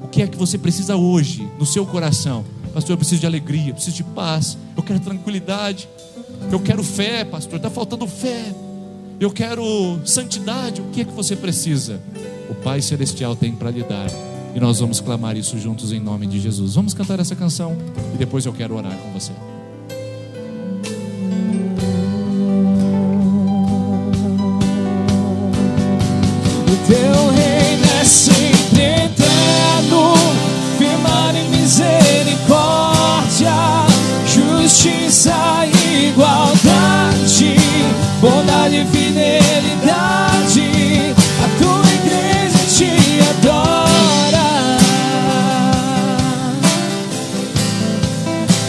O que é que você precisa hoje no seu coração? Pastor, eu preciso de alegria, eu preciso de paz, eu quero tranquilidade, eu quero fé, pastor, está faltando fé, eu quero santidade. O que é que você precisa? O Pai Celestial tem para lhe dar, e nós vamos clamar isso juntos em nome de Jesus. Vamos cantar essa canção e depois eu quero orar com você. O teu reino é sempre eterno, firmado em misericórdia, justiça e igualdade, bondade e fidelidade. A tua igreja te adora,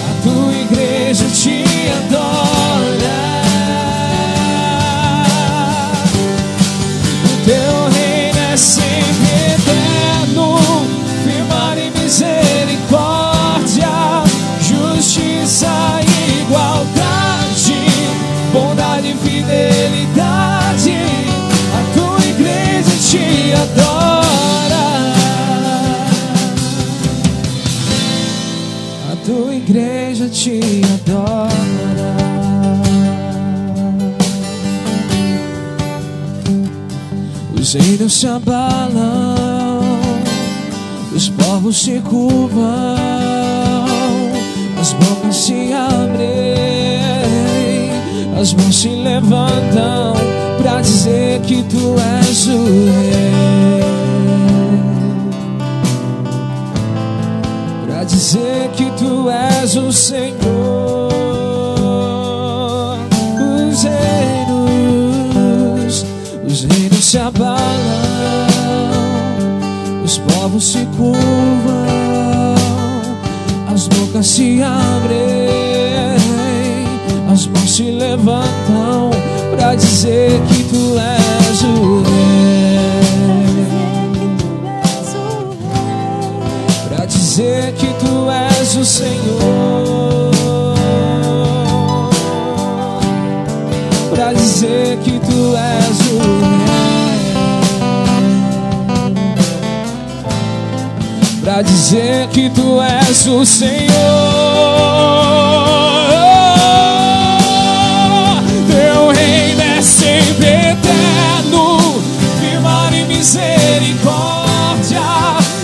a tua igreja te adora. O teu reino é sempre eterno, firmado em misericórdia, justiça e igualdade, bondade e fidelidade. A tua igreja te adora, a tua igreja te adora. Os reinos se abalam, os povos se curvam, as bocas se abrem, as mãos se levantam pra dizer que tu és o rei, pra dizer que tu és o Senhor. Os reinos se abalam, os povos se curvam, as bocas se abrem, as mãos se levantam pra dizer que tu és o rei, pra dizer que tu és o Senhor, pra dizer que tu és o rei, pra dizer que tu és o Senhor. Teu reino é sempre eterno, firmado em misericórdia,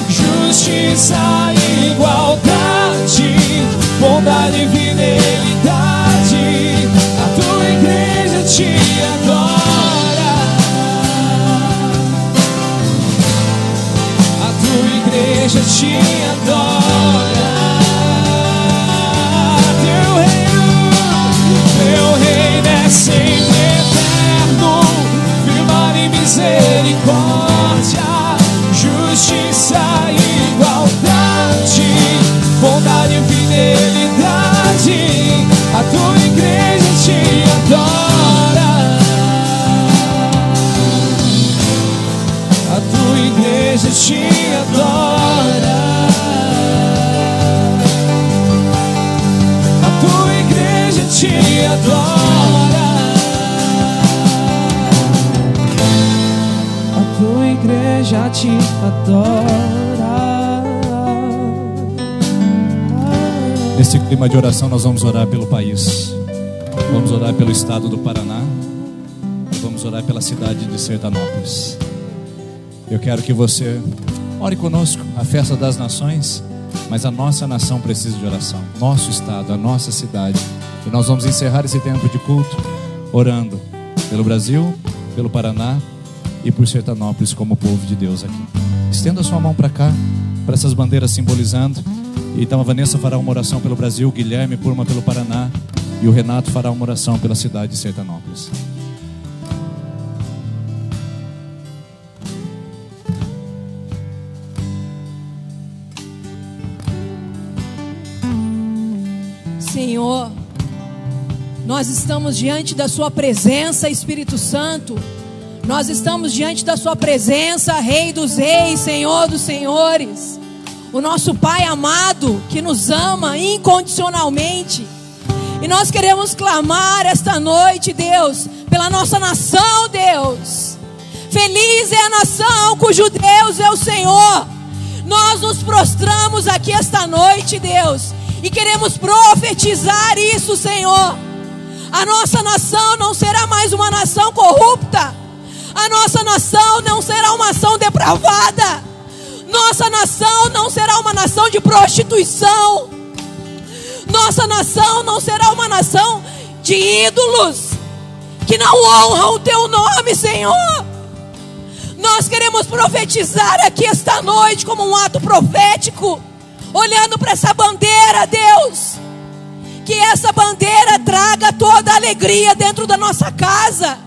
justiça e igualdade, bondade e fidelidade. A tua igreja te adora, a tua igreja te adora. Teu reino é sempre eterno, firmado em misericórdia, justiça e igualdade, bondade e fidelidade. A tua igreja te adora, a Ti adorar. Nesse clima de oração nós vamos orar pelo país. Vamos orar pelo estado do Paraná. E vamos orar pela cidade de Sertanópolis. Eu quero que você ore conosco, a festa das nações. Mas a nossa nação precisa de oração. Nosso estado, a nossa cidade. E nós vamos encerrar esse tempo de culto orando pelo Brasil, pelo Paraná e por Sertanópolis como povo de Deus aqui. Estenda a sua mão para cá, para essas bandeiras simbolizando. Então a Vanessa fará uma oração pelo Brasil, o Guilherme por uma pelo Paraná e o Renato fará uma oração pela cidade de Sertanópolis. Senhor, nós estamos diante da Sua presença, Espírito Santo. Nós estamos diante da Sua presença, Rei dos Reis, Senhor dos Senhores. O nosso Pai amado, que nos ama incondicionalmente. E nós queremos clamar esta noite, Deus, pela nossa nação, Deus. Feliz é a nação cujo Deus é o Senhor. Nós nos prostramos aqui esta noite, Deus, e queremos profetizar isso, Senhor. A nossa nação não será mais uma nação corrupta. A nossa nação não será uma nação depravada. Nossa nação não será uma nação de prostituição. Nossa nação não será uma nação de ídolos que não honram o Teu nome, Senhor. Nós queremos profetizar aqui esta noite como um ato profético, olhando para essa bandeira, Deus, que essa bandeira traga toda a alegria dentro da nossa casa,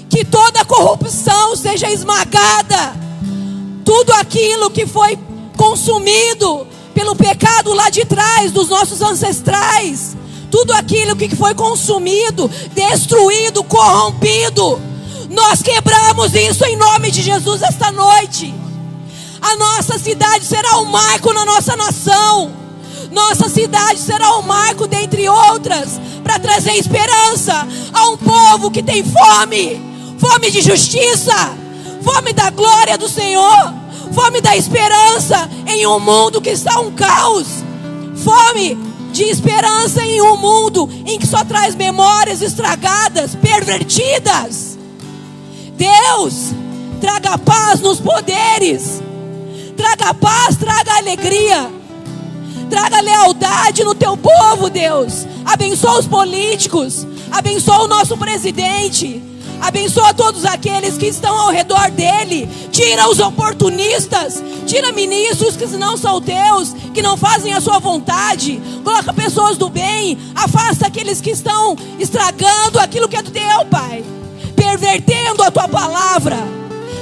que toda a corrupção seja esmagada, tudo aquilo que foi consumido pelo pecado lá de trás dos nossos ancestrais, tudo aquilo que foi consumido, destruído, corrompido, nós quebramos isso em nome de Jesus esta noite. A nossa cidade será um marco na nossa nação. Nossa cidade será um marco dentre outras, para trazer esperança a um povo que tem fome, fome de justiça, fome da glória do Senhor, fome da esperança em um mundo que está um caos, fome de esperança em um mundo em que só traz memórias estragadas, pervertidas. Deus, traga paz nos poderes, traga paz, traga alegria, traga lealdade no Teu povo, Deus. Abençoa os políticos, abençoa o nosso presidente, abençoa todos aqueles que estão ao redor dele. Tira os oportunistas, tira ministros que não são Teus, que não fazem a Sua vontade. Coloca pessoas do bem, afasta aqueles que estão estragando aquilo que é do Teu, Pai, pervertendo a Tua palavra.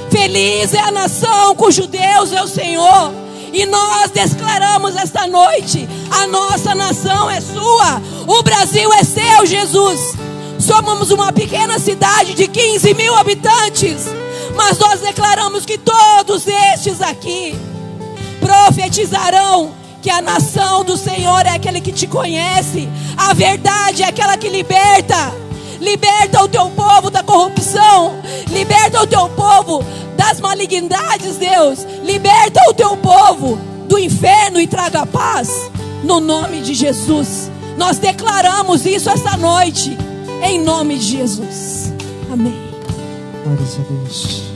Feliz é a nação cujo Deus é o Senhor. E nós declaramos esta noite: a nossa nação é Sua, o Brasil é Seu, Jesus. Somos uma pequena cidade de 15 mil habitantes, mas nós declaramos que todos estes aqui profetizarão que a nação do Senhor é aquele que Te conhece. A verdade é aquela que liberta. Liberta o Teu povo da corrupção, liberta o Teu povo das malignidades, Deus. Liberta o Teu povo do inferno e traga paz, no nome de Jesus. Nós declaramos isso esta noite, em nome de Jesus. Amém. Glória a Deus.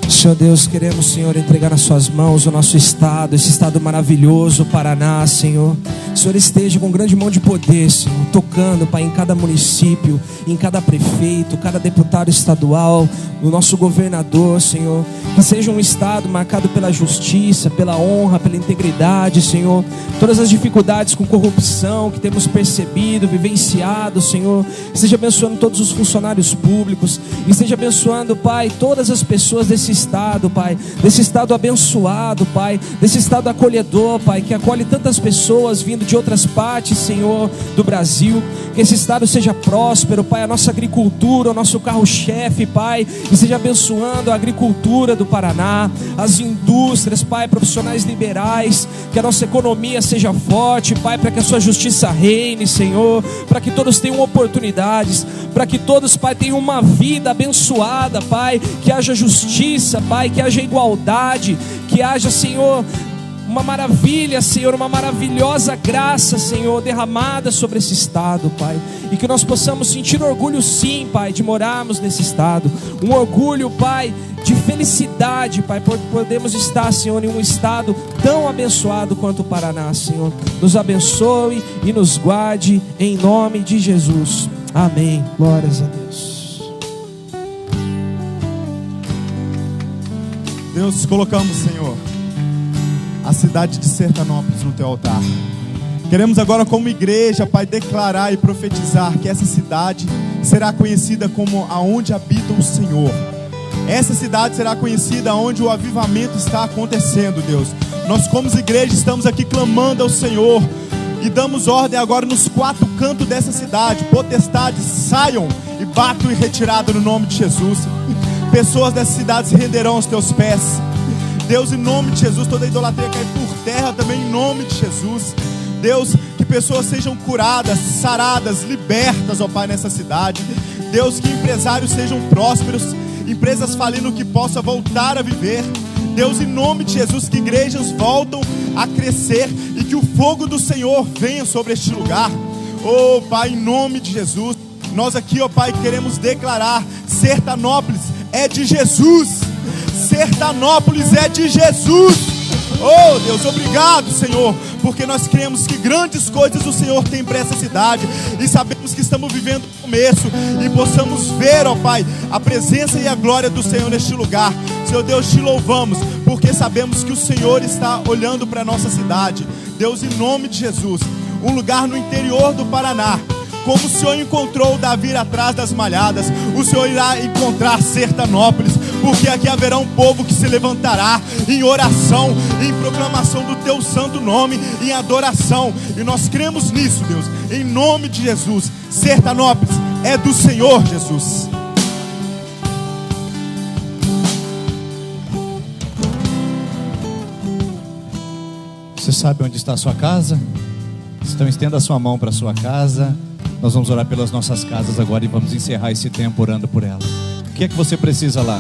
Senhor Deus, queremos, Senhor, entregar nas Suas mãos o nosso estado, esse estado maravilhoso, o Paraná, Senhor. O Senhor esteja com grande mão de poder, Senhor, tocando, Pai, em cada município, em cada prefeito, cada deputado estadual, o nosso governador, Senhor. Que seja um estado marcado pela justiça, pela honra, pela integridade, Senhor. Todas as dificuldades com corrupção que temos percebido, vivenciado, Senhor, esteja abençoando todos os funcionários públicos, esteja abençoando, Pai, todas as pessoas desse estado, Pai, desse estado abençoado, Pai, desse estado acolhedor, Pai, que acolhe tantas pessoas vindo vindo de outras partes, Senhor, do Brasil. Que esse estado seja próspero, Pai, a nossa agricultura, o nosso carro-chefe, Pai, e seja abençoando a agricultura do Paraná, as indústrias, Pai, profissionais liberais, que a nossa economia seja forte, Pai, para que a sua justiça reine, Senhor, para que todos tenham oportunidades, para que todos, Pai, tenham uma vida abençoada, Pai, que haja justiça, Pai, que haja igualdade, que haja, Senhor, uma maravilha, Senhor, uma maravilhosa graça, Senhor, derramada sobre esse estado, Pai, e que nós possamos sentir orgulho sim, Pai, de morarmos nesse estado, um orgulho, Pai, de felicidade, Pai, por podermos estar, Senhor, em um estado tão abençoado quanto o Paraná, Senhor. Nos abençoe e nos guarde em nome de Jesus, amém. Glórias a Deus. Deus, colocamos, Senhor, a cidade de Sertanópolis no teu altar. Queremos agora, como igreja, Pai, declarar e profetizar que essa cidade será conhecida como aonde habita o Senhor. Essa cidade será conhecida onde o avivamento está acontecendo, Deus. Nós, como igreja, estamos aqui clamando ao Senhor e damos ordem agora nos 4 cantos dessa cidade: potestades, saiam e batam em retirada no nome de Jesus. Pessoas dessa cidade se renderão aos teus pés, Deus, em nome de Jesus. Toda idolatria cai por terra também, em nome de Jesus. Deus, que pessoas sejam curadas, saradas, libertas, ó Pai, nessa cidade. Deus, que empresários sejam prósperos, empresas falindo que possa voltar a viver. Deus, em nome de Jesus, que igrejas voltam a crescer e que o fogo do Senhor venha sobre este lugar. Oh Pai, em nome de Jesus, nós aqui, ó Pai, queremos declarar: Sertanópolis é de Jesus. Sertanópolis é de Jesus. Oh Deus, obrigado, Senhor, porque nós cremos que grandes coisas o Senhor tem para essa cidade, e sabemos que estamos vivendo o começo, e possamos ver, ó Pai, a presença e a glória do Senhor neste lugar. Senhor Deus, te louvamos, porque sabemos que o Senhor está olhando para a nossa cidade. Deus, em nome de Jesus, um lugar no interior do Paraná, como o Senhor encontrou Davi atrás das malhadas, o Senhor irá encontrar Sertanópolis, porque aqui haverá um povo que se levantará em oração, em proclamação do teu santo nome, em adoração, e nós cremos nisso, Deus, em nome de Jesus. Sertanópolis é do Senhor, Jesus. Você sabe onde está a sua casa? Então estenda a sua mão para a sua casa. Nós vamos orar pelas nossas casas agora e vamos encerrar esse tempo orando por elas. O que é que você precisa lá?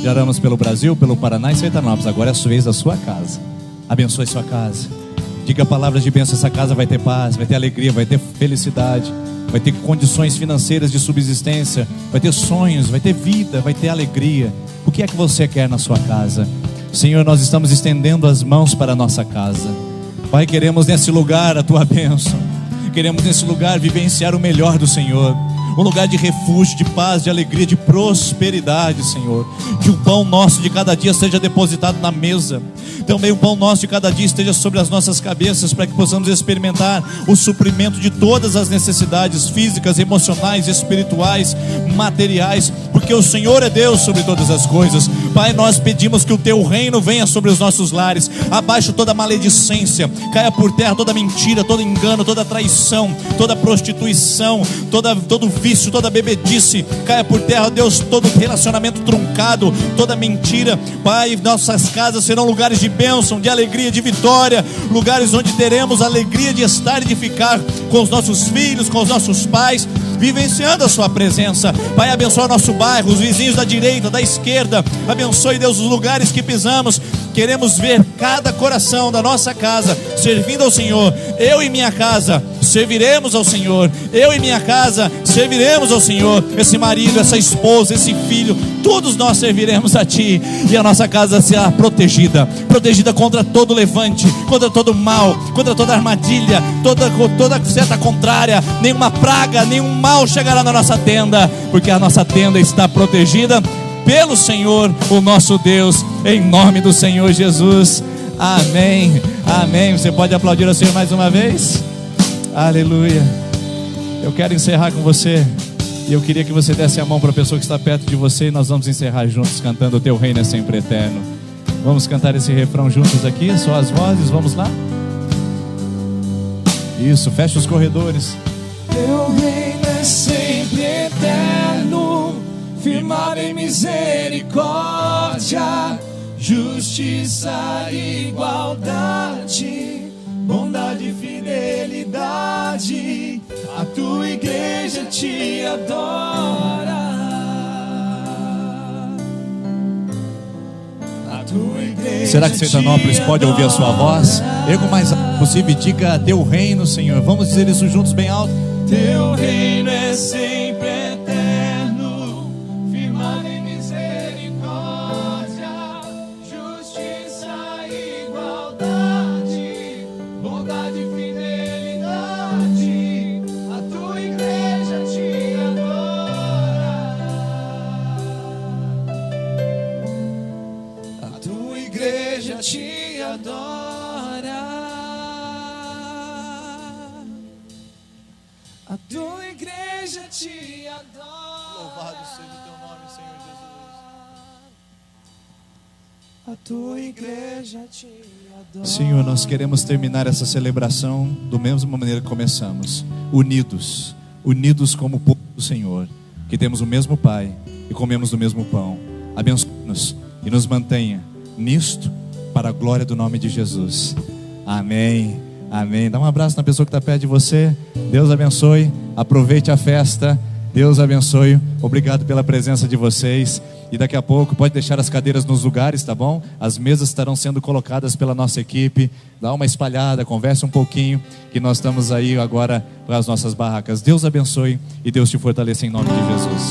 Já oramos pelo Brasil, pelo Paraná e Sertanópolis. Agora é a sua vez da sua casa. Abençoe sua casa. Diga palavras de bênção. Essa casa vai ter paz, vai ter alegria, vai ter felicidade, vai ter condições financeiras de subsistência, vai ter sonhos, vai ter vida, vai ter alegria. O que é que você quer na sua casa? Senhor, nós estamos estendendo as mãos para a nossa casa. Pai, queremos nesse lugar a tua bênção. Queremos nesse lugar vivenciar o melhor do Senhor. Um lugar de refúgio, de paz, de alegria, de prosperidade, Senhor. Que o pão nosso de cada dia seja depositado na mesa. Também o pão nosso de cada dia esteja sobre as nossas cabeças, para que possamos experimentar o suprimento de todas as necessidades físicas, emocionais, espirituais, materiais, porque o Senhor é Deus sobre todas as coisas. Pai, nós pedimos que o teu reino venha sobre os nossos lares, abaixo toda maledicência, caia por terra toda mentira, todo engano, toda traição, toda prostituição, todo vício, toda bebedice, caia por terra, Deus, todo relacionamento truncado, toda mentira. Pai, nossas casas serão lugares de bênção, de alegria, de vitória, lugares onde teremos a alegria de estar e de ficar com os nossos filhos, com os nossos pais, vivenciando a sua presença. Pai, abençoa nosso bairro, os vizinhos da direita, da esquerda. Abençoe, Deus, os lugares que pisamos. Queremos ver cada coração da nossa casa servindo ao Senhor. Eu e minha casa serviremos ao Senhor. Eu e minha casa serviremos ao Senhor. Esse marido, essa esposa, esse filho, todos nós serviremos a Ti. E a nossa casa será protegida contra todo levante, contra todo mal, contra toda armadilha, toda seta contrária. Nenhuma praga, nenhum mal chegará na nossa tenda, porque a nossa tenda está protegida pelo Senhor, o nosso Deus, em nome do Senhor Jesus. Amém, amém. Você pode aplaudir ao Senhor mais uma vez? Aleluia. Eu quero encerrar com você, e eu queria que você desse a mão para a pessoa que está perto de você, e nós vamos encerrar juntos cantando: o teu reino é sempre eterno. Vamos cantar esse refrão juntos aqui, só as vozes, vamos lá? Isso, fecha os corredores. Teu reino é sempre eterno, firmado em misericórdia, justiça e igualdade, bondade e fidelidade. A tua igreja te adora. A tua igreja. Será que Sertanópolis pode ouvir a sua voz? Erga o mais alto possível e diga: teu reino, Senhor. Vamos dizer isso juntos bem alto. Teu reino é sempre eterno, firmado em misericórdia, justiça e igualdade, bondade e fidelidade. A tua igreja te adora. A tua igreja te adora. A tua igreja te adora. Louvado seja o teu nome, Senhor Jesus. A tua igreja te adora. Senhor, nós queremos terminar essa celebração da mesma maneira que começamos, unidos como povo do Senhor, que temos o mesmo Pai e comemos do mesmo pão. Abençoe-nos e nos mantenha nisto, para a glória do nome de Jesus. Amém. Amém. Dá um abraço na pessoa que está perto de você. Deus abençoe. Aproveite a festa. Deus abençoe. Obrigado pela presença de vocês. E daqui a pouco pode deixar as cadeiras nos lugares, tá bom? As mesas estarão sendo colocadas pela nossa equipe. Dá uma espalhada, converse um pouquinho, que nós estamos aí agora para as nossas barracas. Deus abençoe e Deus te fortaleça em nome de Jesus.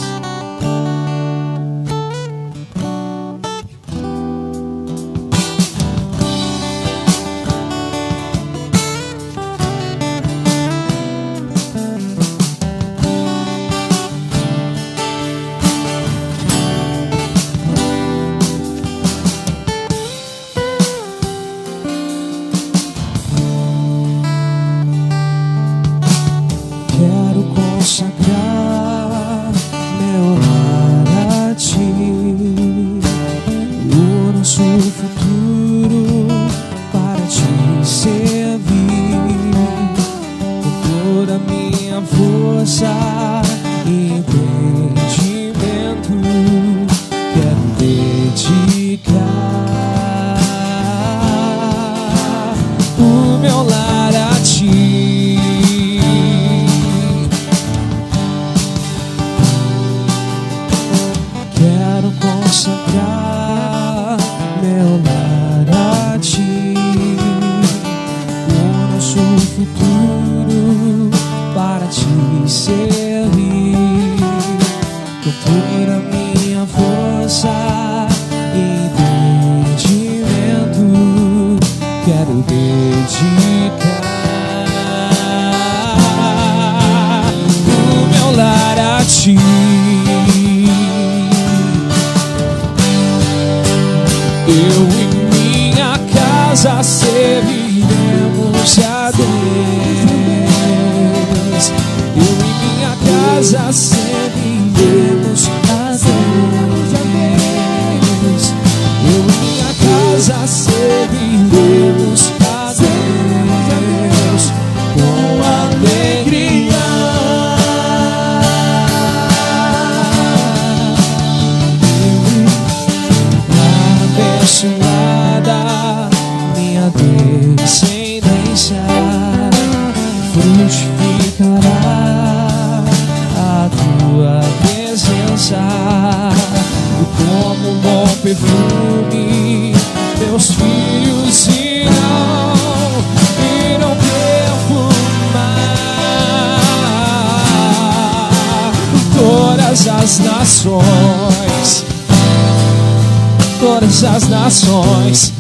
Todas as nações,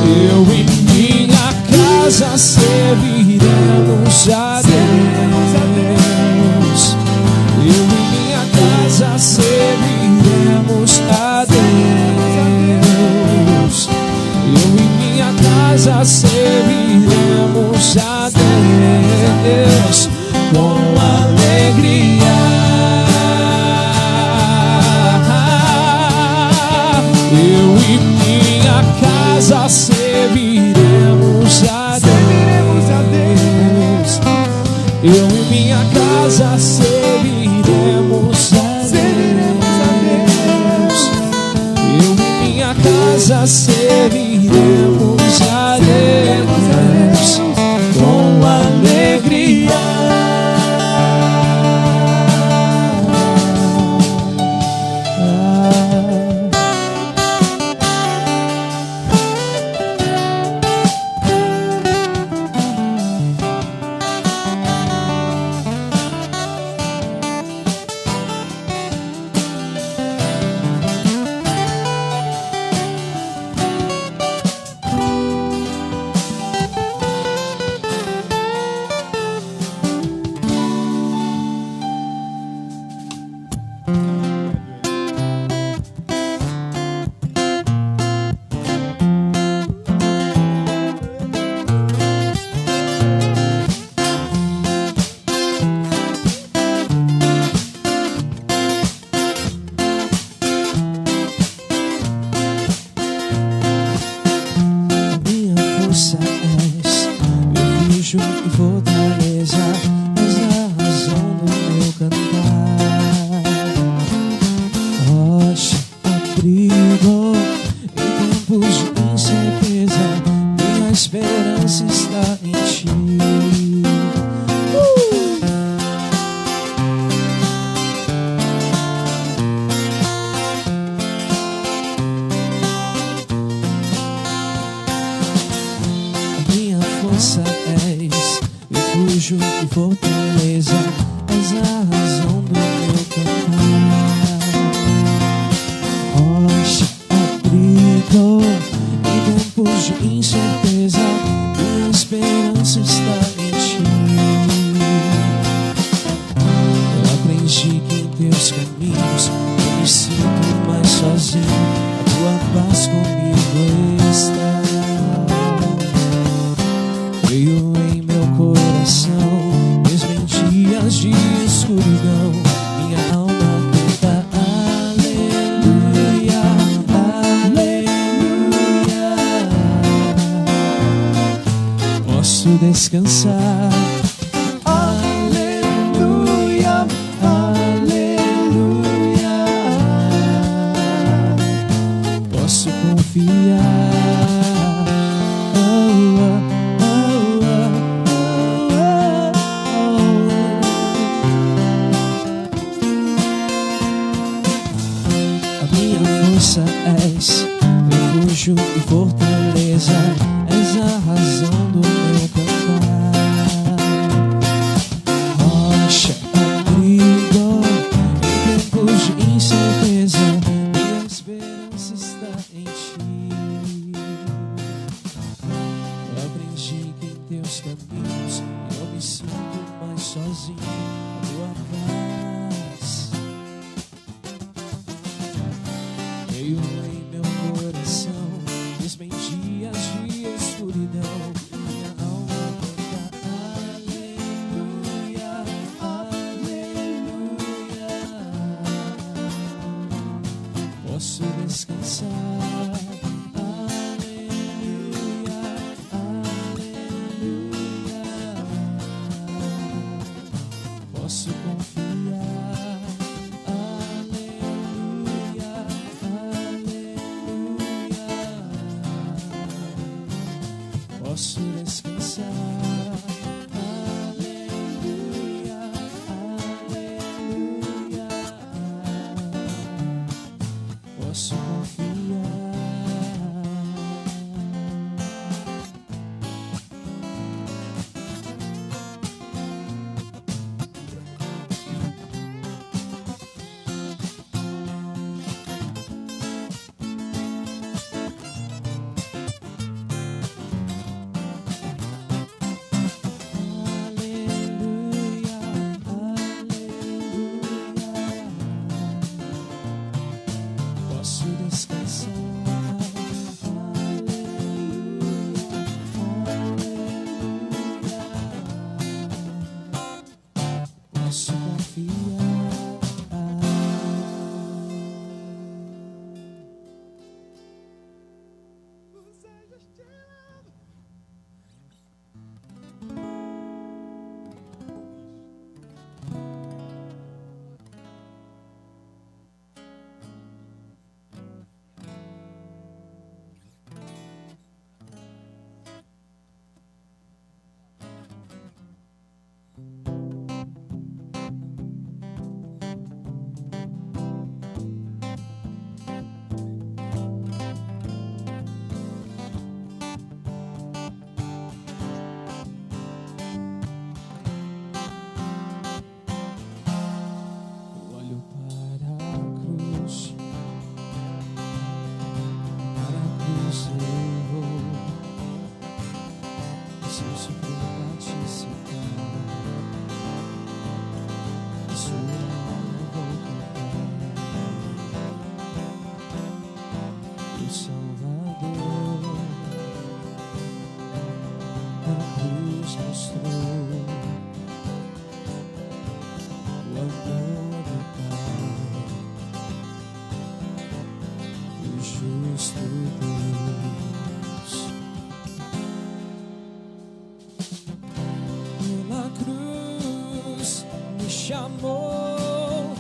eu e minha casa serviremos a Deus. Eu e minha casa serviremos a Deus. Eu e minha casa serviremos a Deus com alegria. Eu e minha casa serviremos a Deus. teus caminhos, eu me sinto mais sozinho. A tua paz comigo está. Veio em meu coração, mesmo em dias de escuridão, minha alma canta aleluia, aleluia. Posso descansar. Aleluia, aleluia. Posso confiar. És refúgio e fortaleza, és a razão do meu cantar. Rocha, abrigo em tempos de incerteza, minha esperança está em ti. Eu aprendi que em teus caminhos eu me sinto mais sozinho. A tua paz veio em meu coração, mesmo em dias de escuridão, minha alma canta aleluia, aleluia. Posso descansar. Aleluia, aleluia. Posso confiar. Aleluia, posso descansar. Aleluia, aleluia. Posso confiar. Posso descansar. Posso confiar. Chamou,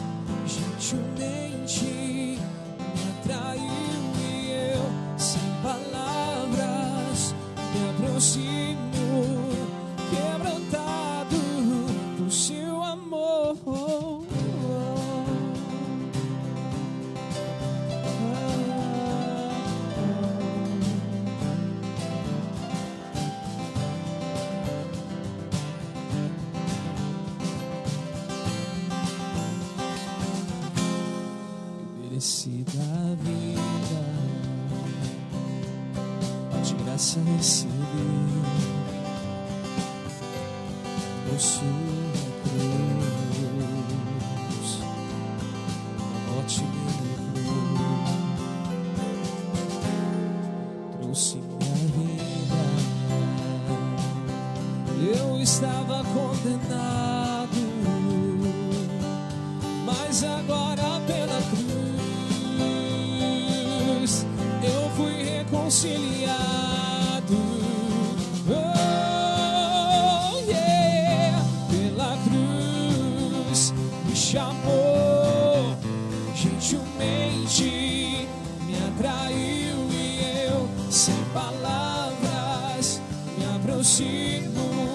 gentilmente me atraiu e eu, sem palavras, me aproximo, quebrantado por seu amor. Da vida, de graça recebi, por sua cruz, morte me livrou, trouxe minha vida. Eu estava condenado, mas agora pela cruz eu fui reconciliado. Oh, yeah. Pela cruz me chamou, gentilmente me atraiu, e eu sem palavras me aproximo.